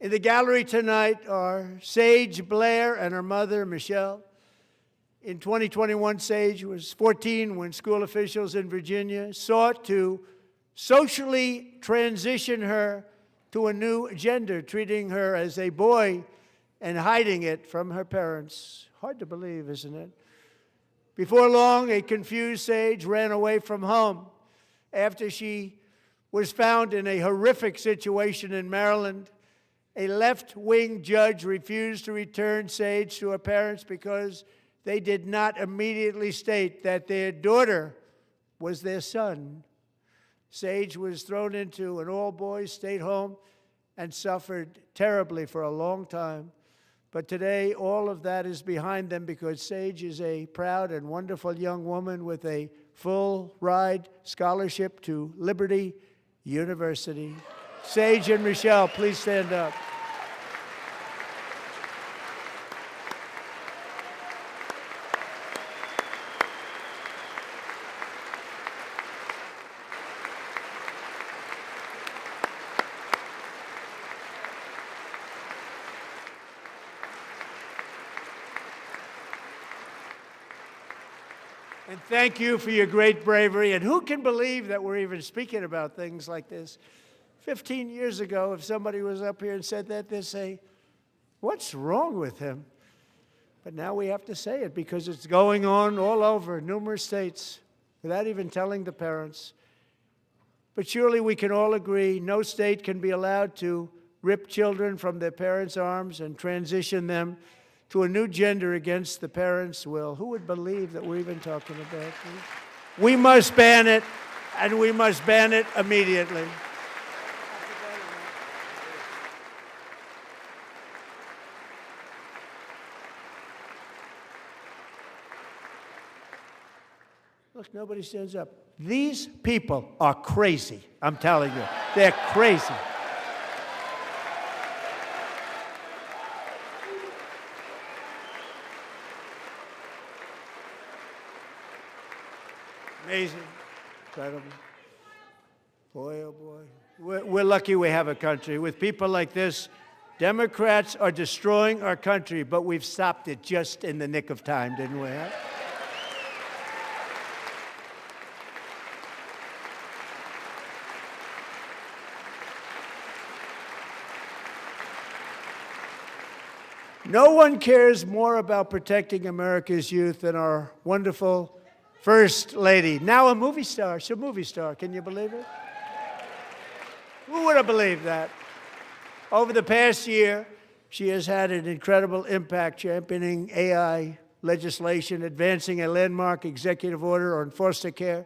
In the gallery tonight are Sage Blair and her mother, Michelle. In 2021, Sage was 14 when school officials in Virginia sought to socially transition her to a new gender, treating her as a boy and hiding it from her parents. Hard to believe, isn't it? Before long, a confused Sage ran away from home after she was found in a horrific situation in Maryland. A left-wing judge refused to return Sage to her parents because they did not immediately state that their daughter was their son. Sage was thrown into an all-boys state home and suffered terribly for a long time. But today, all of that is behind them because Sage is a proud and wonderful young woman with a full-ride scholarship to Liberty University. Sage and Michelle, please stand up. And thank you for your great bravery. And who can believe that we're even speaking about things like this? 15 years ago, if somebody was up here and said that, they'd say, what's wrong with him? But now we have to say it because it's going on all over numerous states without even telling the parents. But surely we can all agree no state can be allowed to rip children from their parents' arms and transition them to a new gender against the parents' will. Who would believe that we're even talking about this? We must ban it, and we must ban it immediately. Look, nobody stands up. These people are crazy, I'm telling you. They're crazy. Amazing. Incredible. Boy, oh boy. We're lucky we have a country. With people like this, Democrats are destroying our country, but we've stopped it just in the nick of time, didn't we? Huh? No one cares more about protecting America's youth than our wonderful First Lady, now a movie star. She's a movie star. Can you believe it? Who would have believed that? Over the past year, she has had an incredible impact championing AI legislation, advancing a landmark executive order on foster care,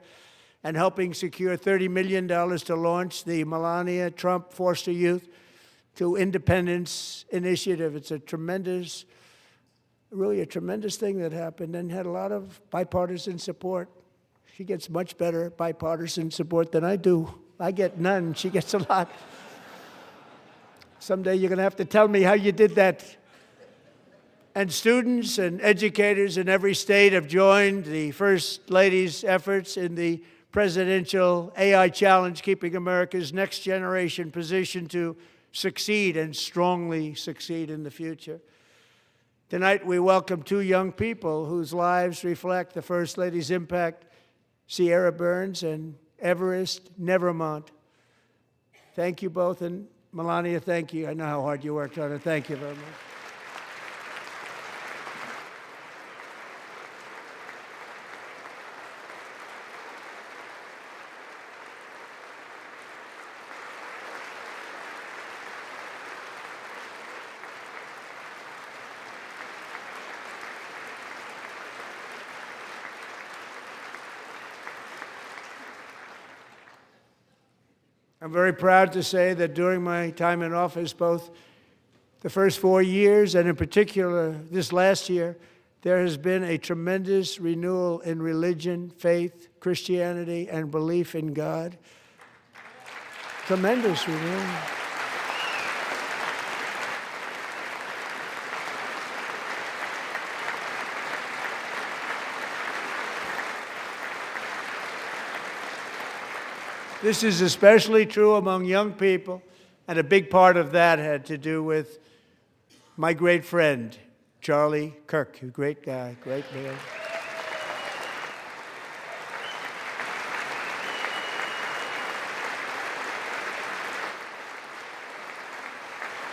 and helping secure $30 million to launch the Melania Trump Foster Youth to Independence Initiative. It's a tremendous, really a tremendous thing that happened and had a lot of bipartisan support. She gets much better bipartisan support than I do. I get none. She gets a lot. Someday you're going to have to tell me how you did that. And students and educators in every state have joined the First Lady's efforts in the presidential AI challenge, keeping America's next generation positioned to succeed and strongly succeed in the future. Tonight, we welcome two young people whose lives reflect the First Lady's impact, Sierra Burns and Everest Nevermont. Thank you both, and Melania, thank you. I know how hard you worked on it. Thank you very much. I'm very proud to say that during my time in office, both the first 4 years and in particular this last year, there has been a tremendous renewal in religion, faith, Christianity, and belief in God. Tremendous renewal. This is especially true among young people, and a big part of that had to do with my great friend, Charlie Kirk, a great guy, great man.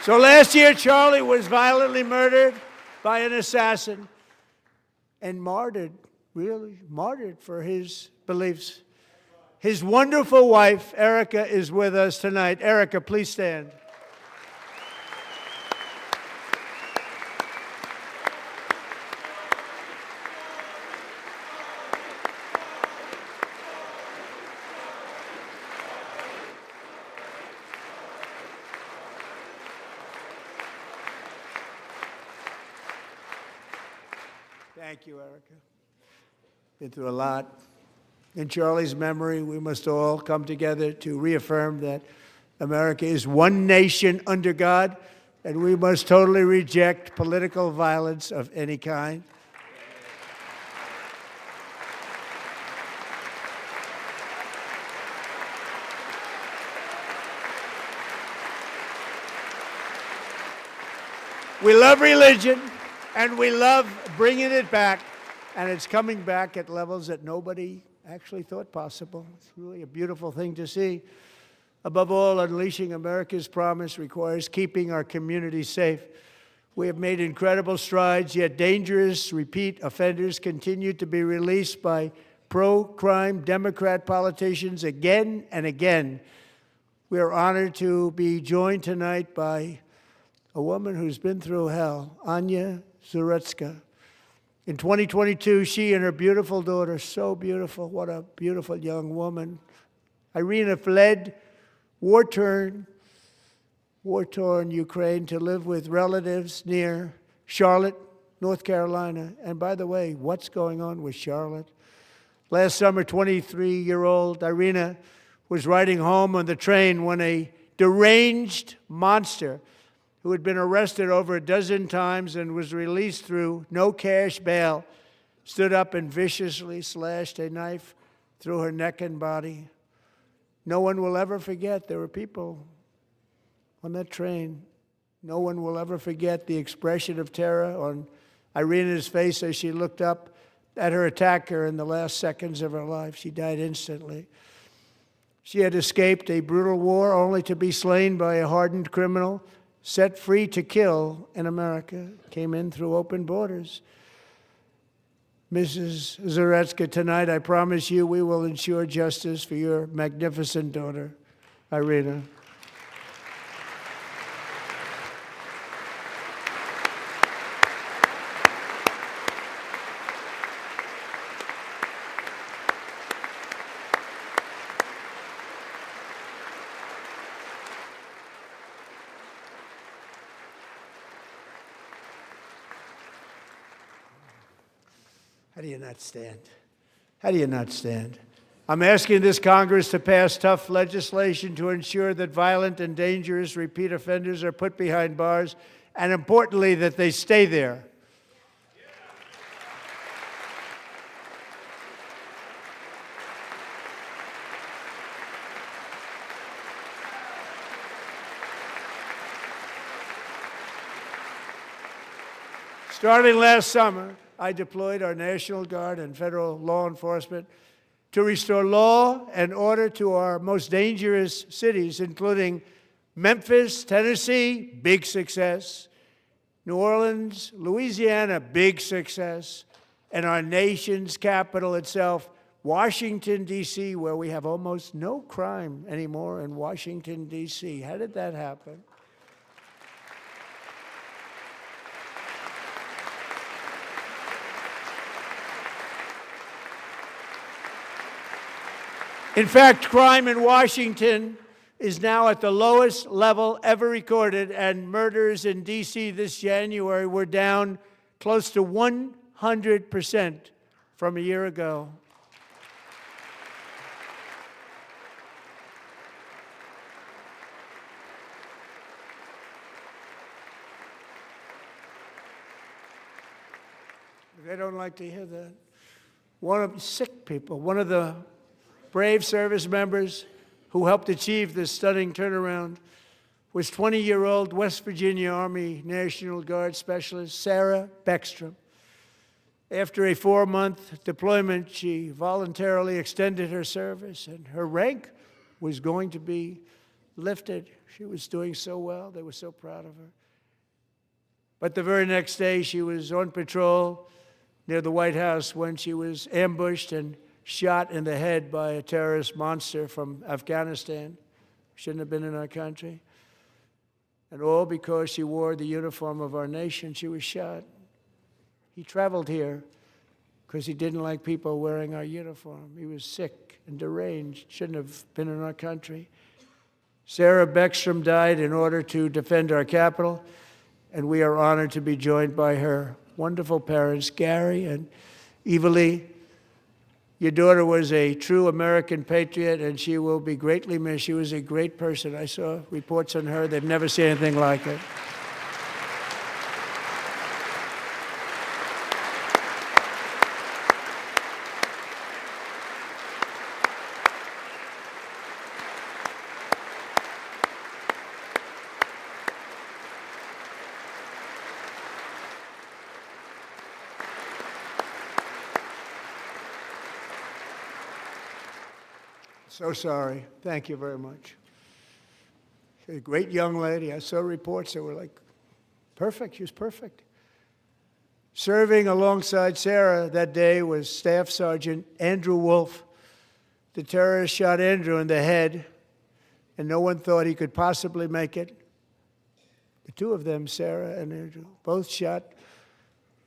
So last year, Charlie was violently murdered by an assassin and martyred, really martyred for his beliefs. His wonderful wife, Erica, is with us tonight. Erica, please stand. Thank you, Erica. Been through a lot. In Charlie's memory, we must all come together to reaffirm that America is one nation under God, and we must totally reject political violence of any kind. We love religion, and we love bringing it back, and it's coming back at levels that nobody actually thought possible. It's really a beautiful thing to see. Above all, unleashing America's promise requires keeping our communities safe. We have made incredible strides, yet dangerous repeat offenders continue to be released by pro-crime Democrat politicians again and again. We are honored to be joined tonight by a woman who's been through hell, Anya Zaretska. In 2022, she and her beautiful daughter, so beautiful, what a beautiful young woman, Irina, fled war-torn Ukraine to live with relatives near Charlotte, North Carolina. And by the way, what's going on with Charlotte? Last summer, 23-year-old Irina was riding home on the train when a deranged monster who had been arrested over a dozen times and was released through no cash bail stood up and viciously slashed a knife through her neck and body. No one will ever forget. There were people on that train. No one will ever forget the expression of terror on Irina's face as she looked up at her attacker in the last seconds of her life. She died instantly. She had escaped a brutal war only to be slain by a hardened criminal, set free to kill in America, came in through open borders. Mrs. Zaretska, tonight I promise you we will ensure justice for your magnificent daughter, Irina. How do you not stand? How do you not stand? I'm asking this Congress to pass tough legislation to ensure that violent and dangerous repeat offenders are put behind bars, and importantly, that they stay there. Starting last summer, I deployed our National Guard and federal law enforcement to restore law and order to our most dangerous cities, including Memphis, Tennessee, big success, New Orleans, Louisiana, big success, and our nation's capital itself, Washington, D.C., where we have almost no crime anymore in Washington, D.C. How did that happen? In fact, crime in Washington is now at the lowest level ever recorded, and murders in D.C. this January were down close to 100% from a year ago. They don't like to hear that. One of sick people, one of the brave service members who helped achieve this stunning turnaround was 20-year-old West Virginia Army National Guard Specialist Sarah Beckstrom. After a 4-month deployment, she voluntarily extended her service, and her rank was going to be lifted. She was doing so well. They were so proud of her. But the very next day, she was on patrol near the White House when she was ambushed and shot in the head by a terrorist monster from Afghanistan. Shouldn't have been in our country. And all because she wore the uniform of our nation, she was shot. He traveled here because he didn't like people wearing our uniform. He was sick and deranged, shouldn't have been in our country. Sarah Beckstrom died in order to defend our capital, and we are honored to be joined by her wonderful parents, Gary and Evalie. Your daughter was a true American patriot, and she will be greatly missed. She was a great person. I saw reports on her. They've never seen anything like it. So sorry. Thank you very much. She's a great young lady. I saw reports that were like Perfect. She was perfect. Serving alongside Sarah that day was Staff Sergeant Andrew Wolf. The terrorist shot Andrew in the head, and no one thought he could possibly make it. The two of them, Sarah and Andrew, both shot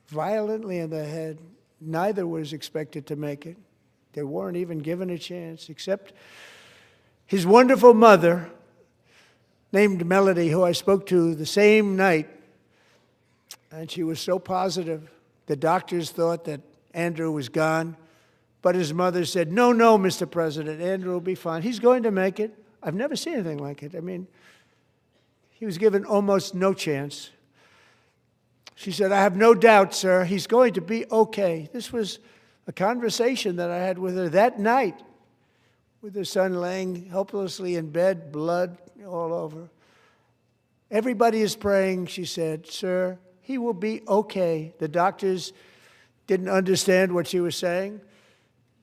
violently in the head. Neither was expected to make it. They weren't even given a chance, except his wonderful mother, named Melody, who I spoke to the same night. And she was so positive. The doctors thought that Andrew was gone. But his mother said, no, Mr. President, Andrew will be fine. He's going to make it. I've never seen anything like it. I mean, he was given almost no chance. She said, I have no doubt, sir, he's going to be okay. This was a conversation that I had with her that night, with her son laying helplessly in bed, blood all over. Everybody is praying, she said, sir, he will be okay. The doctors didn't understand what she was saying.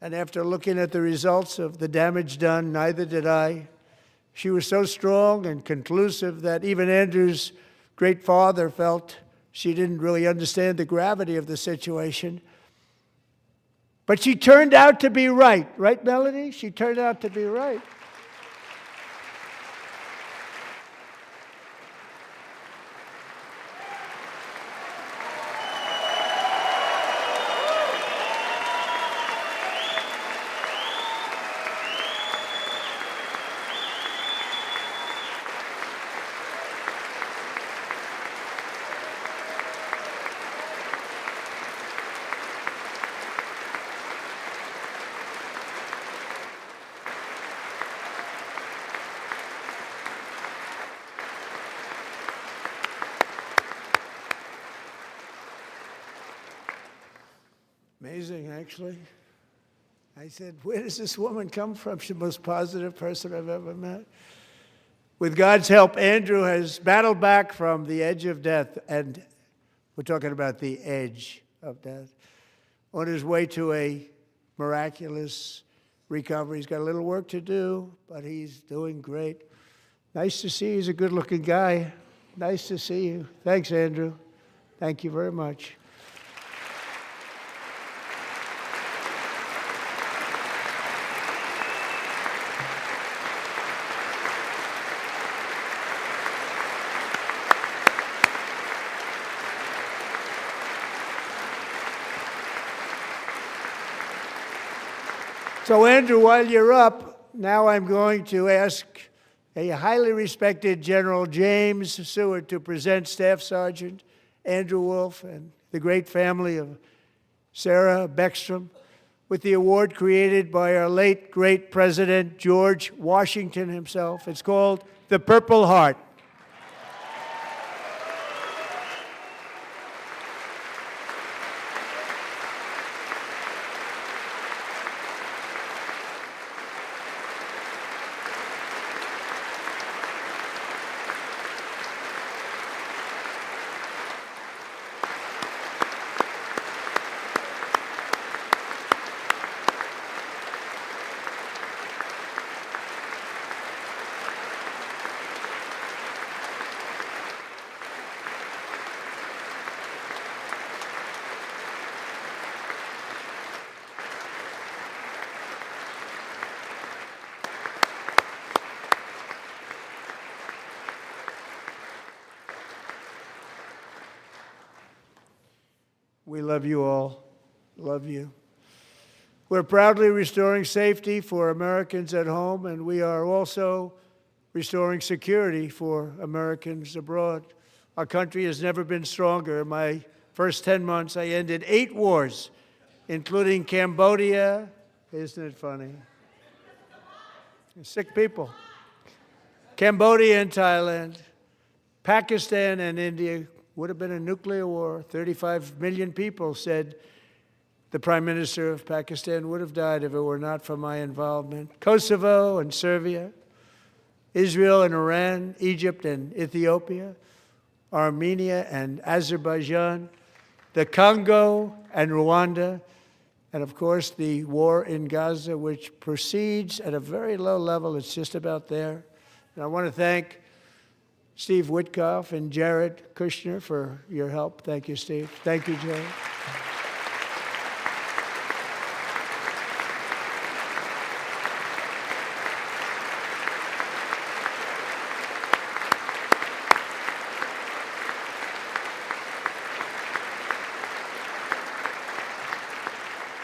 And after looking at the results of the damage done, neither did I. She was so strong and conclusive that even Andrew's great father felt she didn't really understand the gravity of the situation. But she turned out to be right. Right, Melody? She turned out to be right. Amazing, actually. I said, where does this woman come from? She's the most positive person I've ever met. With God's help, Andrew has battled back from the edge of death, and we're talking about the edge of death, on his way to a miraculous recovery. He's got a little work to do, but he's doing great. Nice to see you. He's a good-looking guy. Nice to see you. Thanks, Andrew. Thank you very much. So, Andrew, while you're up, now I'm going to ask a highly respected General James Seward to present Staff Sergeant Andrew Wolf and the great family of Sarah Beckstrom with the award created by our late, great President George Washington himself. It's called the Purple Heart. We love you all. Love you. We're proudly restoring safety for Americans at home, and we are also restoring security for Americans abroad. Our country has never been stronger. In my first 10 months, I ended 8 wars, including Cambodia. Isn't it funny? Sick people. Cambodia and Thailand, Pakistan and India. Would have been a nuclear war. 35 million people, said the Prime Minister of Pakistan, would have died if it were not for my involvement. Kosovo and Serbia, Israel and Iran, Egypt and Ethiopia, Armenia and Azerbaijan, the Congo and Rwanda, and of course the war in Gaza, which proceeds at a very low level. It's just about there. And I want to thank Steve Witkoff and Jared Kushner for your help. Thank you, Steve. Thank you, Jared.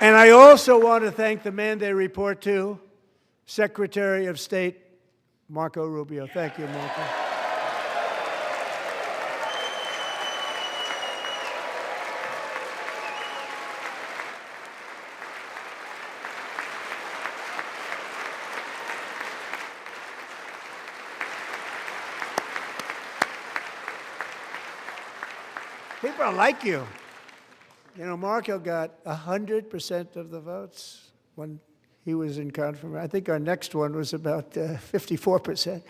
And I also want to thank the man they report to, Secretary of State Marco Rubio. Thank you, Marco. People like you. You know, Marco got 100% of the votes when he was in confirmation. I think our next one was about 54%.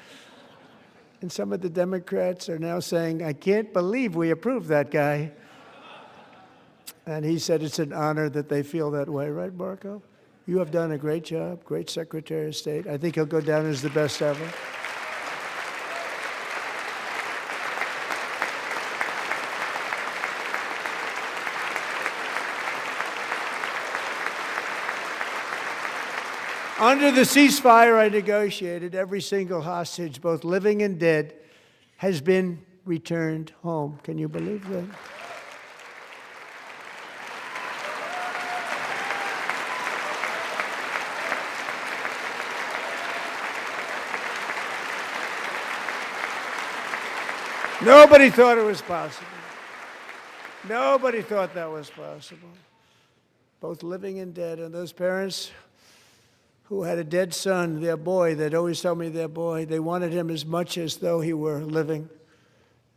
And some of the Democrats are now saying, I can't believe we approved that guy. And he said it's an honor that they feel that way, right, Marco? You have done a great job, great Secretary of State. I think he'll go down as the best ever. Under the ceasefire I negotiated, every single hostage, both living and dead, has been returned home. Can you believe that? Nobody thought it was possible. Nobody thought that was possible. Both living and dead. And those parents who had a dead son, their boy, they'd always tell me their boy, they wanted him as much as though he were living.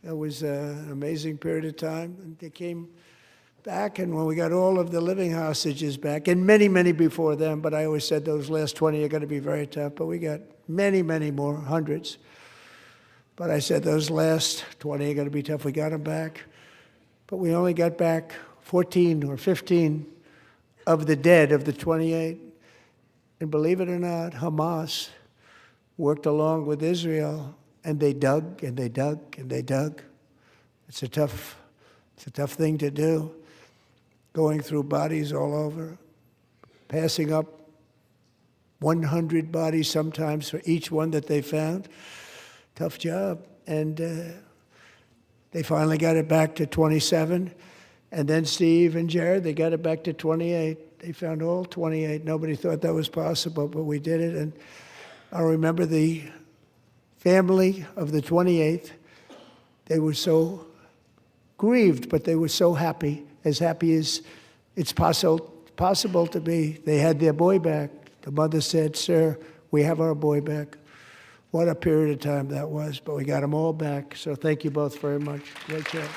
It was an amazing period of time. And they came back, and when we got all of the living hostages back, and many, many before them, but I always said those last 20 are going to be very tough, but we got many, many more, hundreds. But I said those last 20 are going to be tough. We got them back. But we only got back 14 or 15 of the dead of the 28. And believe it or not, Hamas worked along with Israel, and they dug and they dug and they dug. It's a tough thing to do, going through bodies all over, passing up 100 bodies sometimes for each one that they found. Tough job. And they finally got it back to 27. And then Steve and Jared, they got it back to 28. They found all 28. Nobody thought that was possible, but we did it. And I remember the family of the 28th. They were so grieved, but they were so happy as it's possible to be. They had their boy back. The mother said, "Sir, we have our boy back." What a period of time that was, but we got them all back. So thank you both very much. Great job.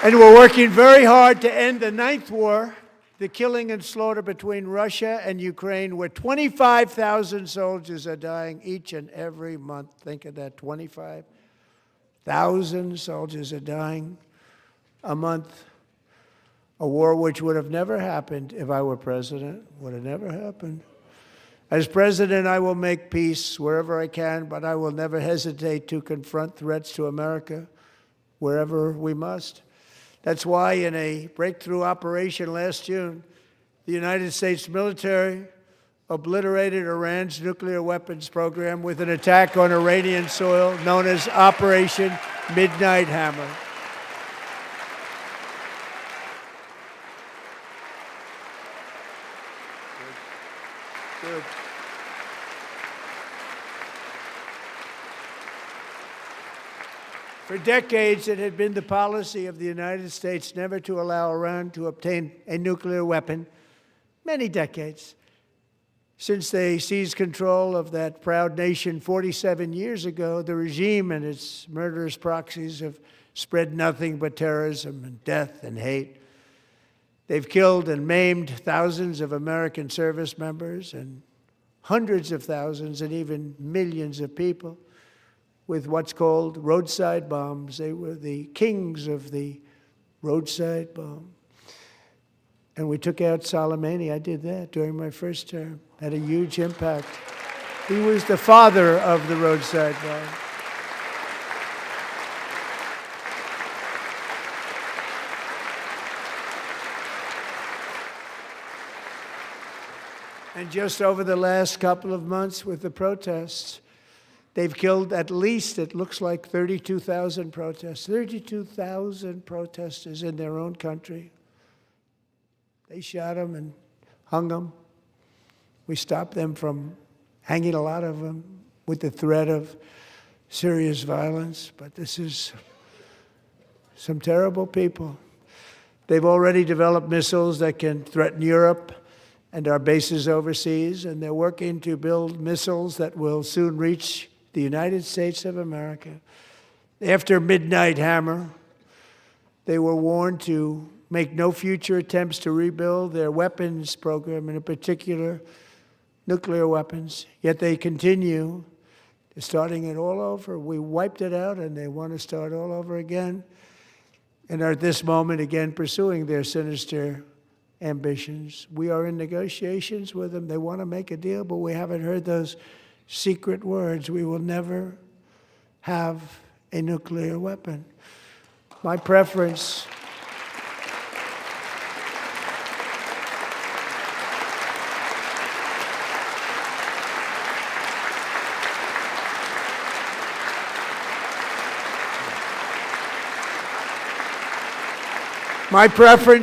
And we're working very hard to end the 9th war, the killing and slaughter between Russia and Ukraine, where 25,000 soldiers are dying each and every month. Think of that, 25,000 soldiers are dying a month. A war which would have never happened if I were president, would have never happened. As president, I will make peace wherever I can, but I will never hesitate to confront threats to America wherever we must. That's why in a breakthrough operation last June, the United States military obliterated Iran's nuclear weapons program with an attack on Iranian soil known as Operation Midnight Hammer. Good. For decades, it had been the policy of the United States never to allow Iran to obtain a nuclear weapon. Many decades. Since they seized control of that proud nation 47 years ago, the regime and its murderous proxies have spread nothing but terrorism and death and hate. They've killed and maimed thousands of American service members and hundreds of thousands and even millions of people. with what's called roadside bombs. They were the kings of the roadside bomb. And we took out Soleimani. I did that during my first term. Had a huge impact. He was the father of the roadside bomb. And just over the last couple of months with the protests, they've killed at least, it looks like, 32,000 protests. 32,000 protesters in their own country. They shot them and hung them. We stopped them from hanging a lot of them with the threat of serious violence. But this is some terrible people. They've already developed missiles that can threaten Europe and our bases overseas, and they're working to build missiles that will soon reach the United States of America. After Midnight Hammer, they were warned to make no future attempts to rebuild their weapons program, and in particular, nuclear weapons. Yet they continue. They're starting it all over. We wiped it out, and they want to start all over again, and are at this moment again pursuing their sinister ambitions. We are in negotiations with them. They want to make a deal, but we haven't heard those secret words. We will never have a nuclear weapon. My preference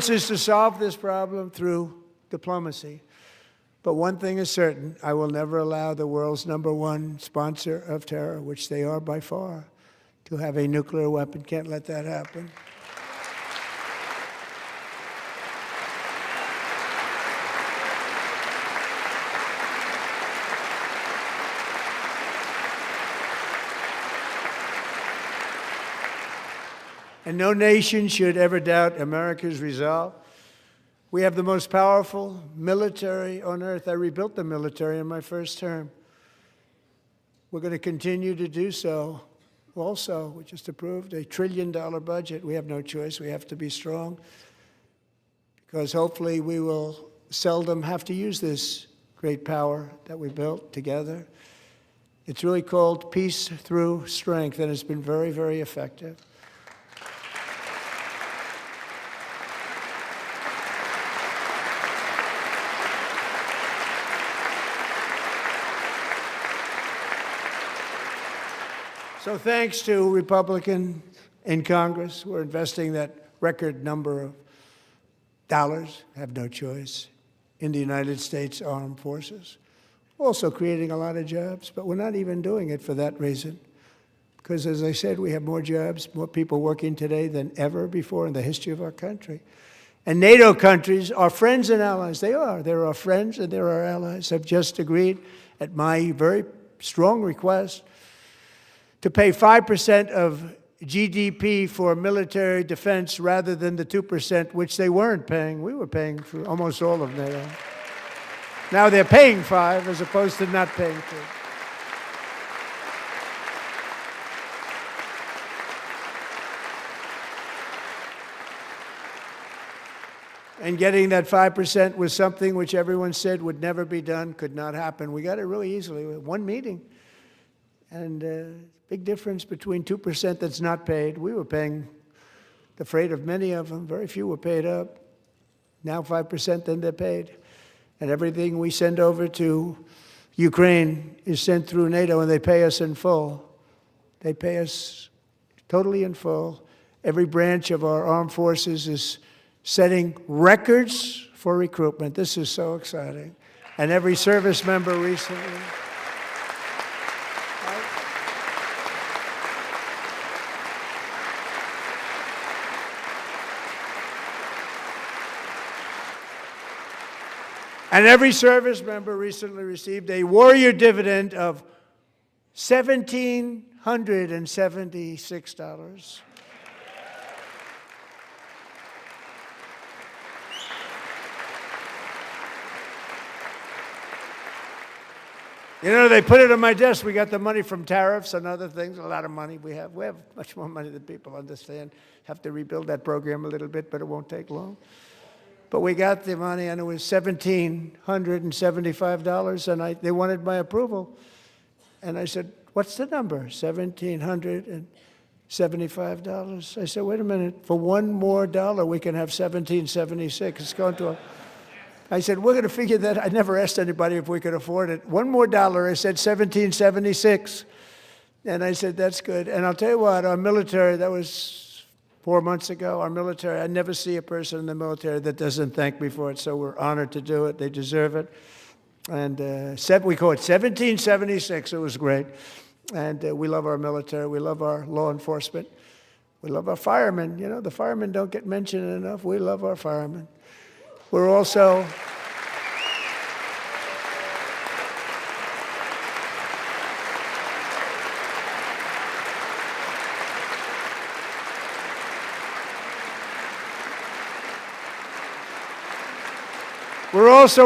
is to solve this problem through diplomacy. But one thing is certain, I will never allow the world's #1 sponsor of terror, which they are by far, to have a nuclear weapon. Can't let that happen. And no nation should ever doubt America's resolve. We have the most powerful military on earth. I rebuilt the military in my first term. We're going to continue to do so. Also, we just approved a $1 trillion budget. We have no choice. We have to be strong, because hopefully we will seldom have to use this great power that we built together. It's really called peace through strength, and it's been very, very effective. So thanks to Republicans in Congress who are investing that record number of dollars, have no choice, in the United States Armed Forces. Also creating a lot of jobs, but we're not even doing it for that reason. Because as I said, we have more jobs, more people working today than ever before in the history of our country. And NATO countries are friends and allies. They are. They're our friends and they're our allies. Have just agreed, at my very strong request, to pay 5% of GDP for military defense rather than the 2%, which they weren't paying. We were paying for almost all of NATO. Now they're paying 5 as opposed to not paying 2. And getting that 5% was something which everyone said would never be done, could not happen. We got it really easily with one meeting. And big difference between 2% that's not paid. We were paying the freight of many of them. Very few were paid up. Now 5%, then they're paid. And everything we send over to Ukraine is sent through NATO, and they pay us in full. They pay us totally in full. Every branch of our armed forces is setting records for recruitment. This is so exciting. And every service member recently. And every service member recently received a warrior dividend of $1,776. You know, they put it on my desk. We got the money from tariffs and other things, a lot of money we have. We have much more money than people understand. Have to rebuild that program a little bit, but it won't take long. But we got the money, and it was $1,775, and they wanted my approval. And I said, what's the number? $1,775. I said, wait a minute. For $1 more, we can have $1,776. It's going to I said, we're going to figure that. I never asked anybody if we could afford it. $1 more. I said, $1,776. And I said, that's good. And I'll tell you what, our military, that was 4 months ago, our military, I never see a person in the military that doesn't thank me for it, so we're honored to do it. They deserve it. And we call it 1776. It was great. And we love our military. We love our law enforcement. We love our firemen. You know, the firemen don't get mentioned enough. We love our firemen. We're also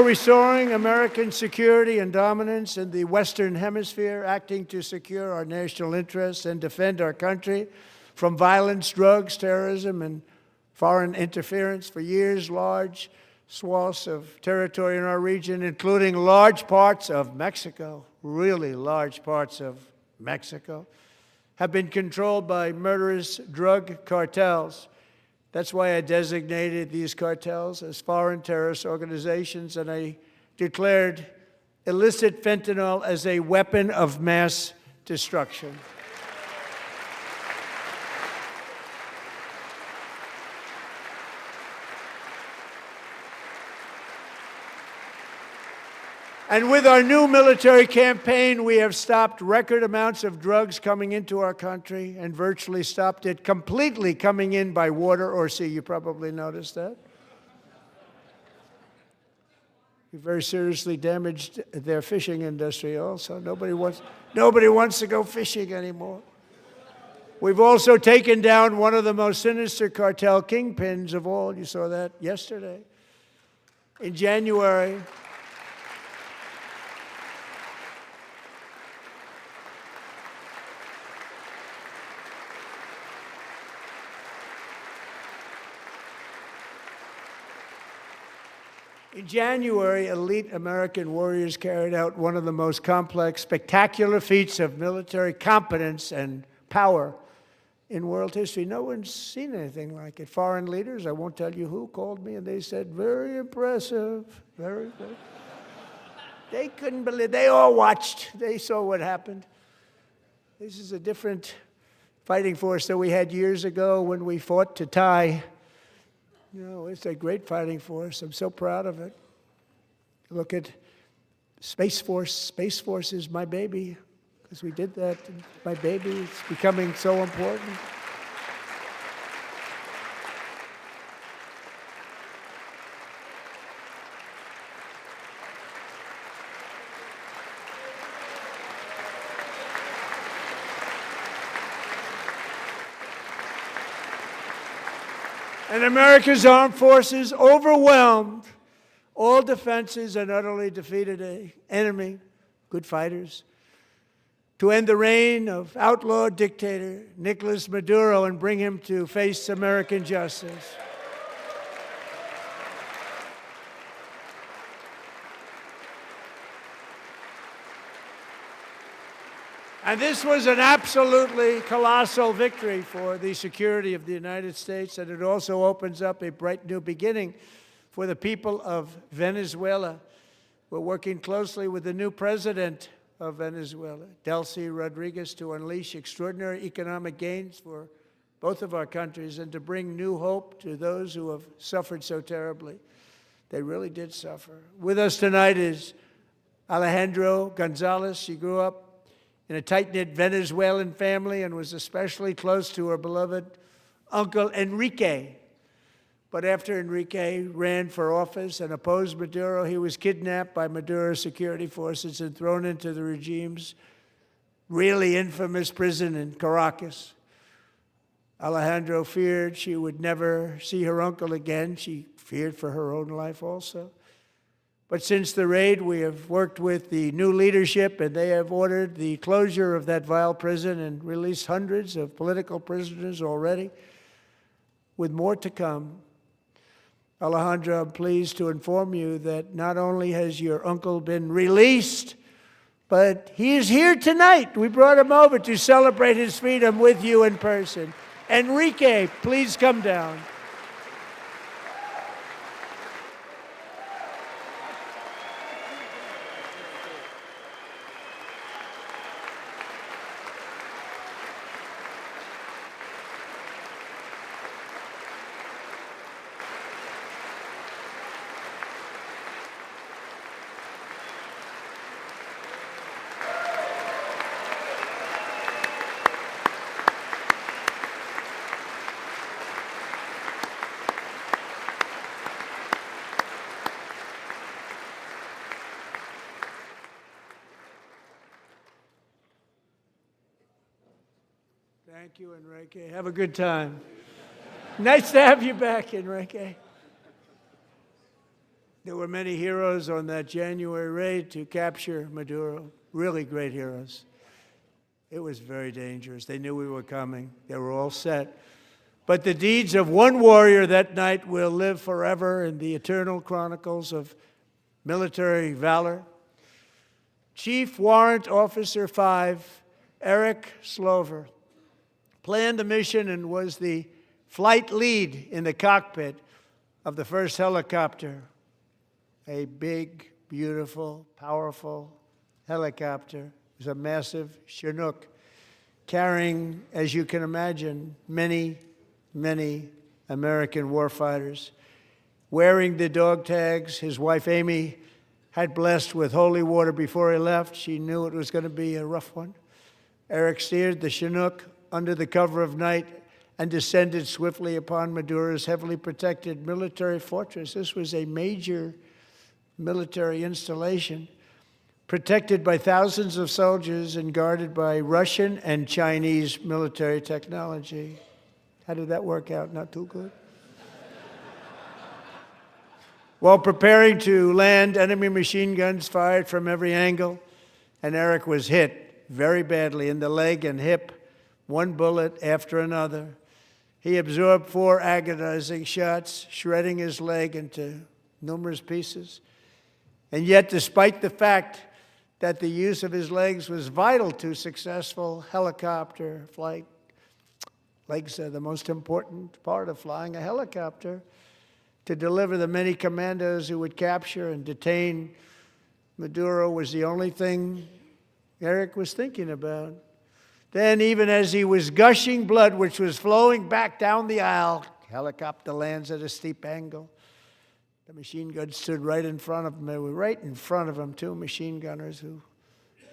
restoring American security and dominance in the Western Hemisphere, acting to secure our national interests and defend our country from violence, drugs, terrorism, and foreign interference. For years, large swaths of territory in our region, including large parts of Mexico, really large parts of Mexico, have been controlled by murderous drug cartels. That's why I designated these cartels as foreign terrorist organizations, and I declared illicit fentanyl as a weapon of mass destruction. And with our new military campaign, we have stopped record amounts of drugs coming into our country and virtually stopped it completely coming in by water or sea. You probably noticed that. We very seriously damaged their fishing industry also. Nobody wants to go fishing anymore. We've also taken down one of the most sinister cartel kingpins of all. You saw that yesterday. In January, elite American warriors carried out one of the most complex, spectacular feats of military competence and power in world history. No one's seen anything like it. Foreign leaders, I won't tell you who, called me and they said, very impressive, very good. They couldn't believe, they all watched. They saw what happened. This is a different fighting force that we had years ago when we fought to tie. You know, it's a great fighting force. I'm so proud of it. Look at Space Force. Space Force is my baby, because we did that. My baby, it's becoming so important. And America's armed forces overwhelmed all defenses and utterly defeated an enemy, good fighters, to end the reign of outlaw dictator Nicolas Maduro and bring him to face American justice. And this was an absolutely colossal victory for the security of the United States, and it also opens up a bright new beginning for the people of Venezuela. We're working closely with the new president of Venezuela, Delcy Rodriguez, to unleash extraordinary economic gains for both of our countries and to bring new hope to those who have suffered so terribly. They really did suffer. With us tonight is Alejandro Gonzalez. She grew up in a tight-knit Venezuelan family and was especially close to her beloved uncle Enrique. But after Enrique ran for office and opposed Maduro, he was kidnapped by Maduro's security forces and thrown into the regime's really infamous prison in Caracas. Alejandro feared she would never see her uncle again. She feared for her own life also. But since the raid, we have worked with the new leadership, and they have ordered the closure of that vile prison and released hundreds of political prisoners already, with more to come. Alejandro, I'm pleased to inform you that not only has your uncle been released, but he is here tonight. We brought him over to celebrate his freedom with you in person. Enrique, please come down. Thank you, Enrique. Have a good time. Nice to have you back, Enrique. There were many heroes on that January raid to capture Maduro, really great heroes. It was very dangerous. They knew we were coming. They were all set. But the deeds of one warrior that night will live forever in the eternal chronicles of military valor. Chief Warrant Officer 5, Eric Slover, planned the mission and was the flight lead in the cockpit of the first helicopter, a big, beautiful, powerful helicopter. It was a massive Chinook carrying, as you can imagine, many, many American warfighters. Wearing the dog tags, his wife Amy had blessed with holy water before he left. She knew it was going to be a rough one. Eric steered the Chinook under the cover of night and descended swiftly upon Maduro's heavily protected military fortress. This was a major military installation, protected by thousands of soldiers and guarded by Russian and Chinese military technology. How did that work out? Not too good. While preparing to land, enemy machine guns fired from every angle, and Eric was hit very badly in the leg and hip, one bullet after another. He absorbed 4 agonizing shots, shredding his leg into numerous pieces. And yet, despite the fact that the use of his legs was vital to successful helicopter flight, legs are the most important part of flying a helicopter, to deliver the many commandos who would capture and detain Maduro was the only thing Eric was thinking about. Then, even as he was gushing blood, which was flowing back down the aisle, helicopter lands at a steep angle. The machine guns stood right in front of him. They were right in front of him, 2 machine gunners who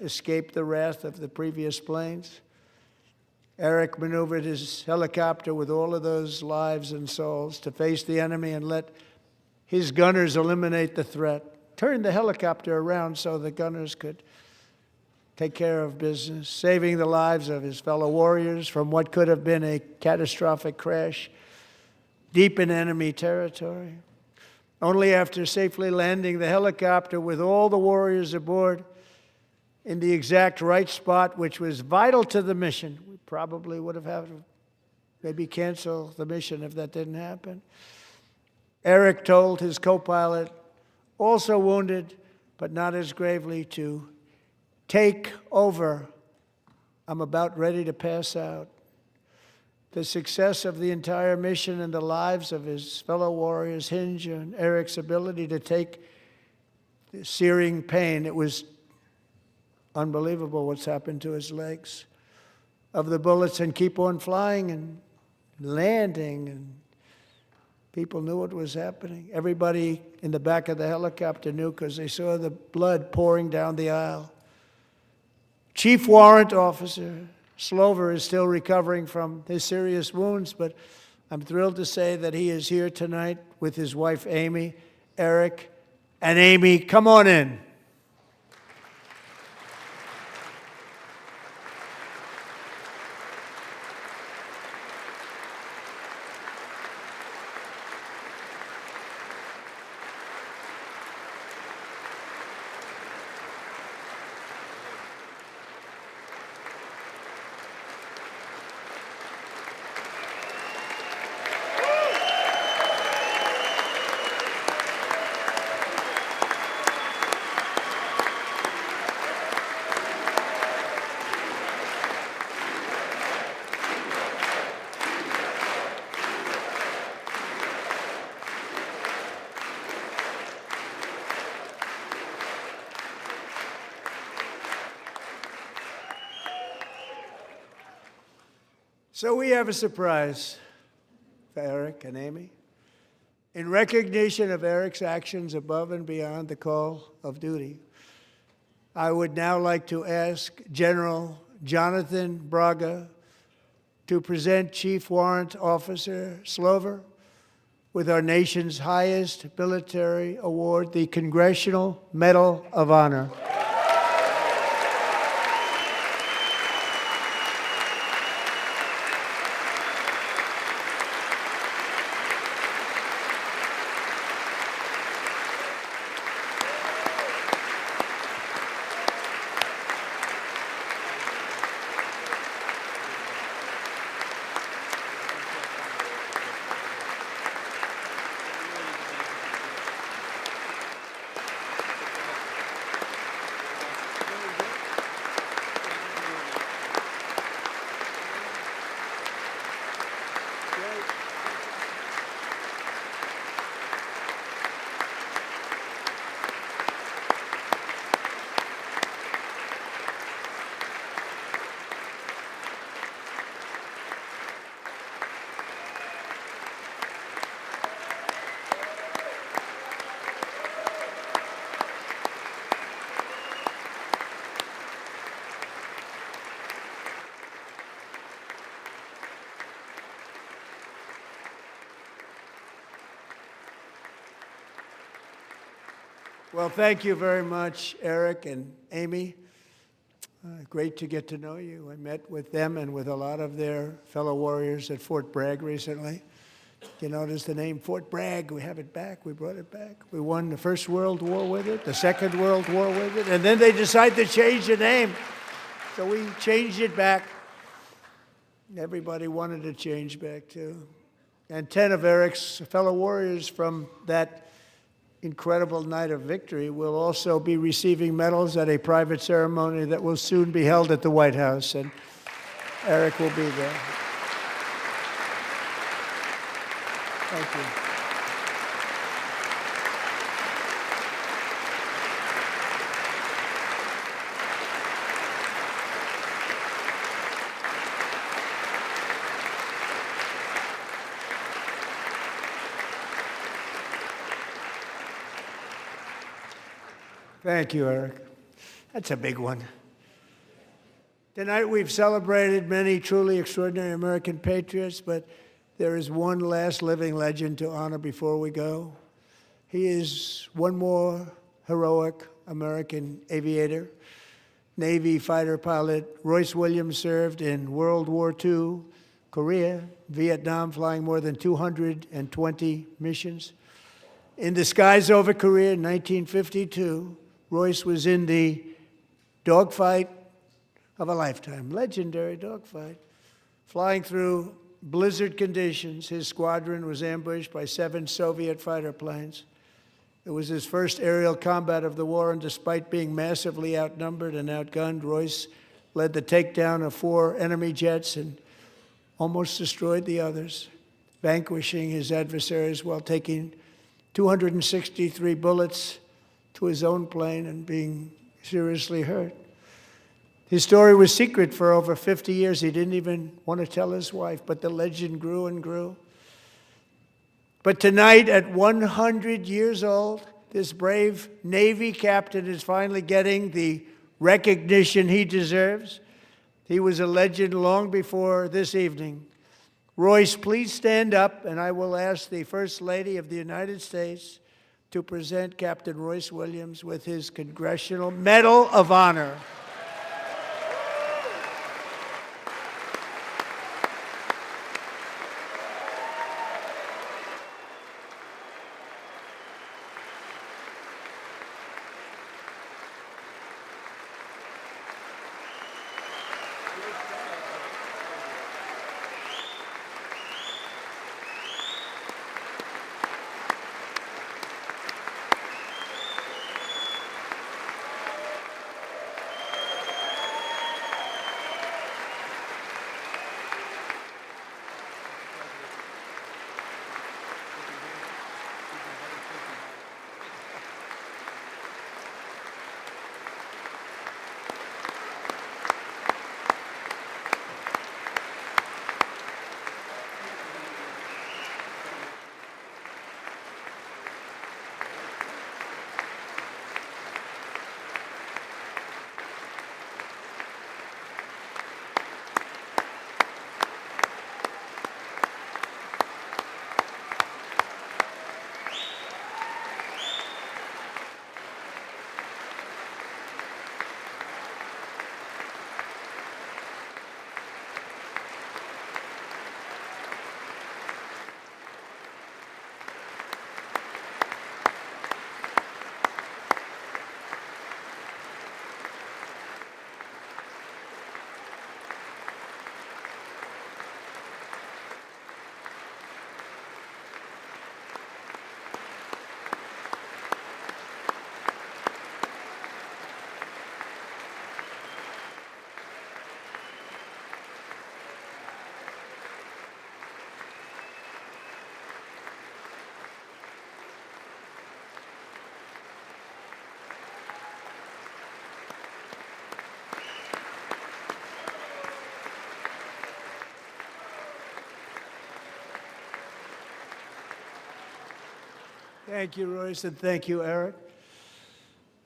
escaped the wrath of the previous planes. Eric maneuvered his helicopter with all of those lives and souls to face the enemy and let his gunners eliminate the threat. Turned the helicopter around so the gunners could take care of business, saving the lives of his fellow warriors from what could have been a catastrophic crash deep in enemy territory. Only after safely landing the helicopter with all the warriors aboard in the exact right spot, which was vital to the mission. We probably would have had to maybe cancel the mission if that didn't happen. Eric told his co-pilot, also wounded, but not as gravely, to take over. I'm about ready to pass out. The success of the entire mission and the lives of his fellow warriors hinge on Eric's ability to take the searing pain. It was unbelievable what's happened to his legs of the bullets and keep on flying and landing, and people knew what was happening. Everybody in the back of the helicopter knew because they saw the blood pouring down the aisle. Chief Warrant Officer Slover is still recovering from his serious wounds, but I'm thrilled to say that he is here tonight with his wife Amy, Eric, and Amy. Come on in. So we have a surprise for Eric and Amy. In recognition of Eric's actions above and beyond the call of duty, I would now like to ask General Jonathan Braga to present Chief Warrant Officer Slover with our nation's highest military award, the Congressional Medal of Honor. Well, thank you very much, Eric and Amy. Great to get to know you. I met with them and with a lot of their fellow warriors at Fort Bragg recently. You notice the name Fort Bragg, we have it back, we brought it back. We won the First World War with it, the Second World War with it, and then they decided to change the name. So we changed it back. Everybody wanted to change back too. And 10 of Eric's fellow warriors from that incredible night of victory will also be receiving medals at a private ceremony that will soon be held at the White House, and Eric will be there. Thank you. Thank you, Eric. That's a big one. Tonight we've celebrated many truly extraordinary American patriots, but there is one last living legend to honor before we go. He is one more heroic American aviator, Navy fighter pilot. Royce Williams served in World War II, Korea, Vietnam, flying more than 220 missions. In the skies over Korea in 1952, Royce was in the dogfight of a lifetime, legendary dogfight. Flying through blizzard conditions, his squadron was ambushed by 7 Soviet fighter planes. It was his first aerial combat of the war, and despite being massively outnumbered and outgunned, Royce led the takedown of 4 enemy jets and almost destroyed the others, vanquishing his adversaries while taking 263 bullets to his own plane and being seriously hurt. His story was secret for over 50 years. He didn't even want to tell his wife, but the legend grew and grew. But tonight, at 100 years old, this brave Navy captain is finally getting the recognition he deserves. He was a legend long before this evening. Royce, please stand up, and I will ask the First Lady of the United States to present Captain Royce Williams with his Congressional Medal of Honor. Thank you, Royce, and thank you, Eric.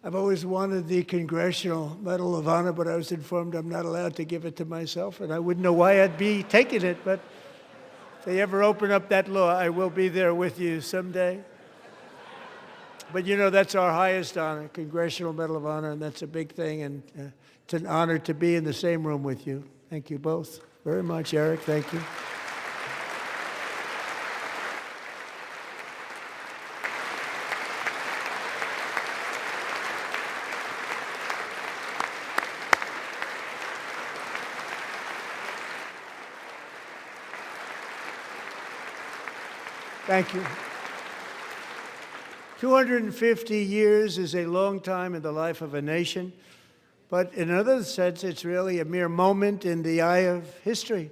I've always wanted the Congressional Medal of Honor, but I was informed I'm not allowed to give it to myself, and I wouldn't know why I'd be taking it, but if they ever open up that law, I will be there with you someday. But you know, that's our highest honor, Congressional Medal of Honor, and that's a big thing, and it's an honor to be in the same room with you. Thank you both very much, Eric. Thank you. Thank you. 250 years is a long time in the life of a nation, but in another sense, it's really a mere moment in the eye of history.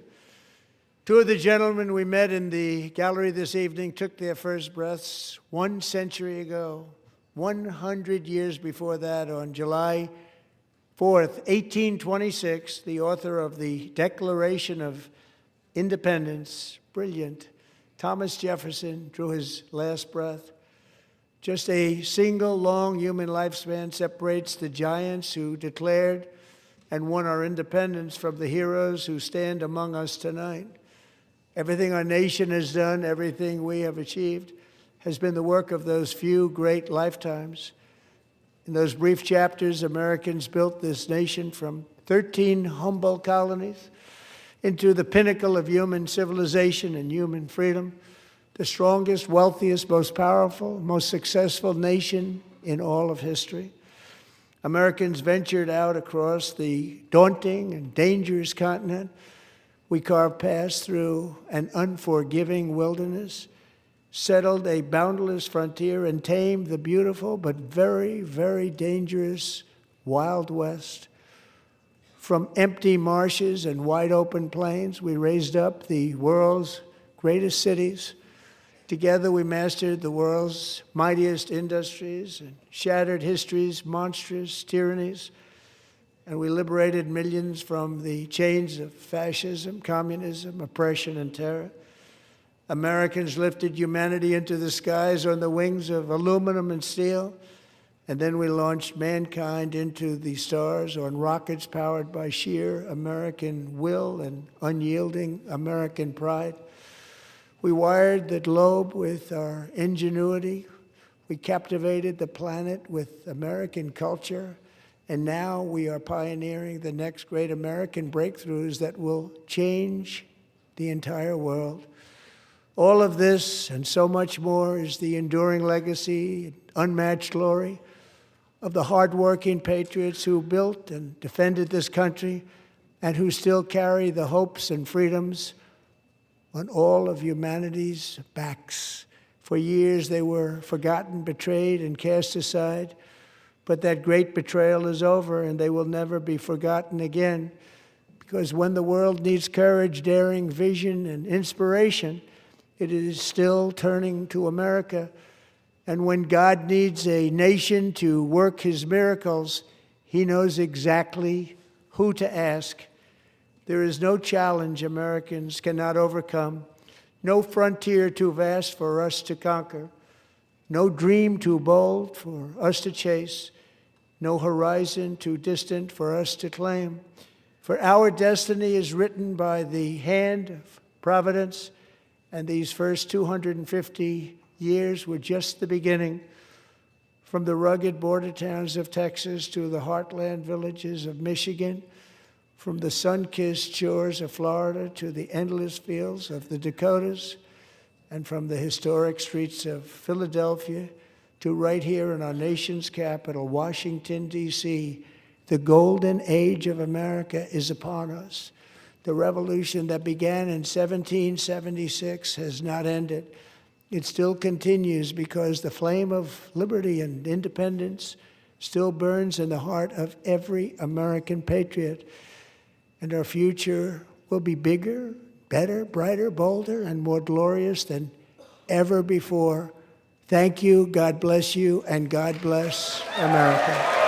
Two of the gentlemen we met in the gallery this evening took their first breaths 1 century ago, 100 years before that, on July 4th, 1826, the author of the Declaration of Independence, brilliant, Thomas Jefferson, drew his last breath. Just a single long human lifespan separates the giants who declared and won our independence from the heroes who stand among us tonight. Everything our nation has done, everything we have achieved, has been the work of those few great lifetimes. In those brief chapters, Americans built this nation from 13 humble colonies into the pinnacle of human civilization and human freedom, the strongest, wealthiest, most powerful, most successful nation in all of history. Americans ventured out across the daunting and dangerous continent. We carved paths through an unforgiving wilderness, settled a boundless frontier, and tamed the beautiful but very, very dangerous Wild West. From empty marshes and wide open plains, we raised up the world's greatest cities. Together, we mastered the world's mightiest industries and shattered history's monstrous tyrannies. And we liberated millions from the chains of fascism, communism, oppression, and terror. Americans lifted humanity into the skies on the wings of aluminum and steel. And then we launched mankind into the stars on rockets powered by sheer American will and unyielding American pride. We wired the globe with our ingenuity. We captivated the planet with American culture. And now we are pioneering the next great American breakthroughs that will change the entire world. All of this and so much more is the enduring legacy, unmatched glory of the hardworking patriots who built and defended this country and who still carry the hopes and freedoms on all of humanity's backs. For years they were forgotten, betrayed, and cast aside, but that great betrayal is over and they will never be forgotten again, because when the world needs courage, daring, vision, and inspiration, it is still turning to America. And when God needs a nation to work his miracles, he knows exactly who to ask. There is no challenge Americans cannot overcome, no frontier too vast for us to conquer, no dream too bold for us to chase, no horizon too distant for us to claim. For our destiny is written by the hand of providence, and these first 250 years were just the beginning. From the rugged border towns of Texas to the heartland villages of Michigan, from the sun-kissed shores of Florida to the endless fields of the Dakotas, and from the historic streets of Philadelphia to right here in our nation's capital, Washington, D.C., the golden age of America is upon us. The revolution that began in 1776 has not ended. It still continues because the flame of liberty and independence still burns in the heart of every American patriot. And our future will be bigger, better, brighter, bolder, and more glorious than ever before. Thank you, God bless you, and God bless America.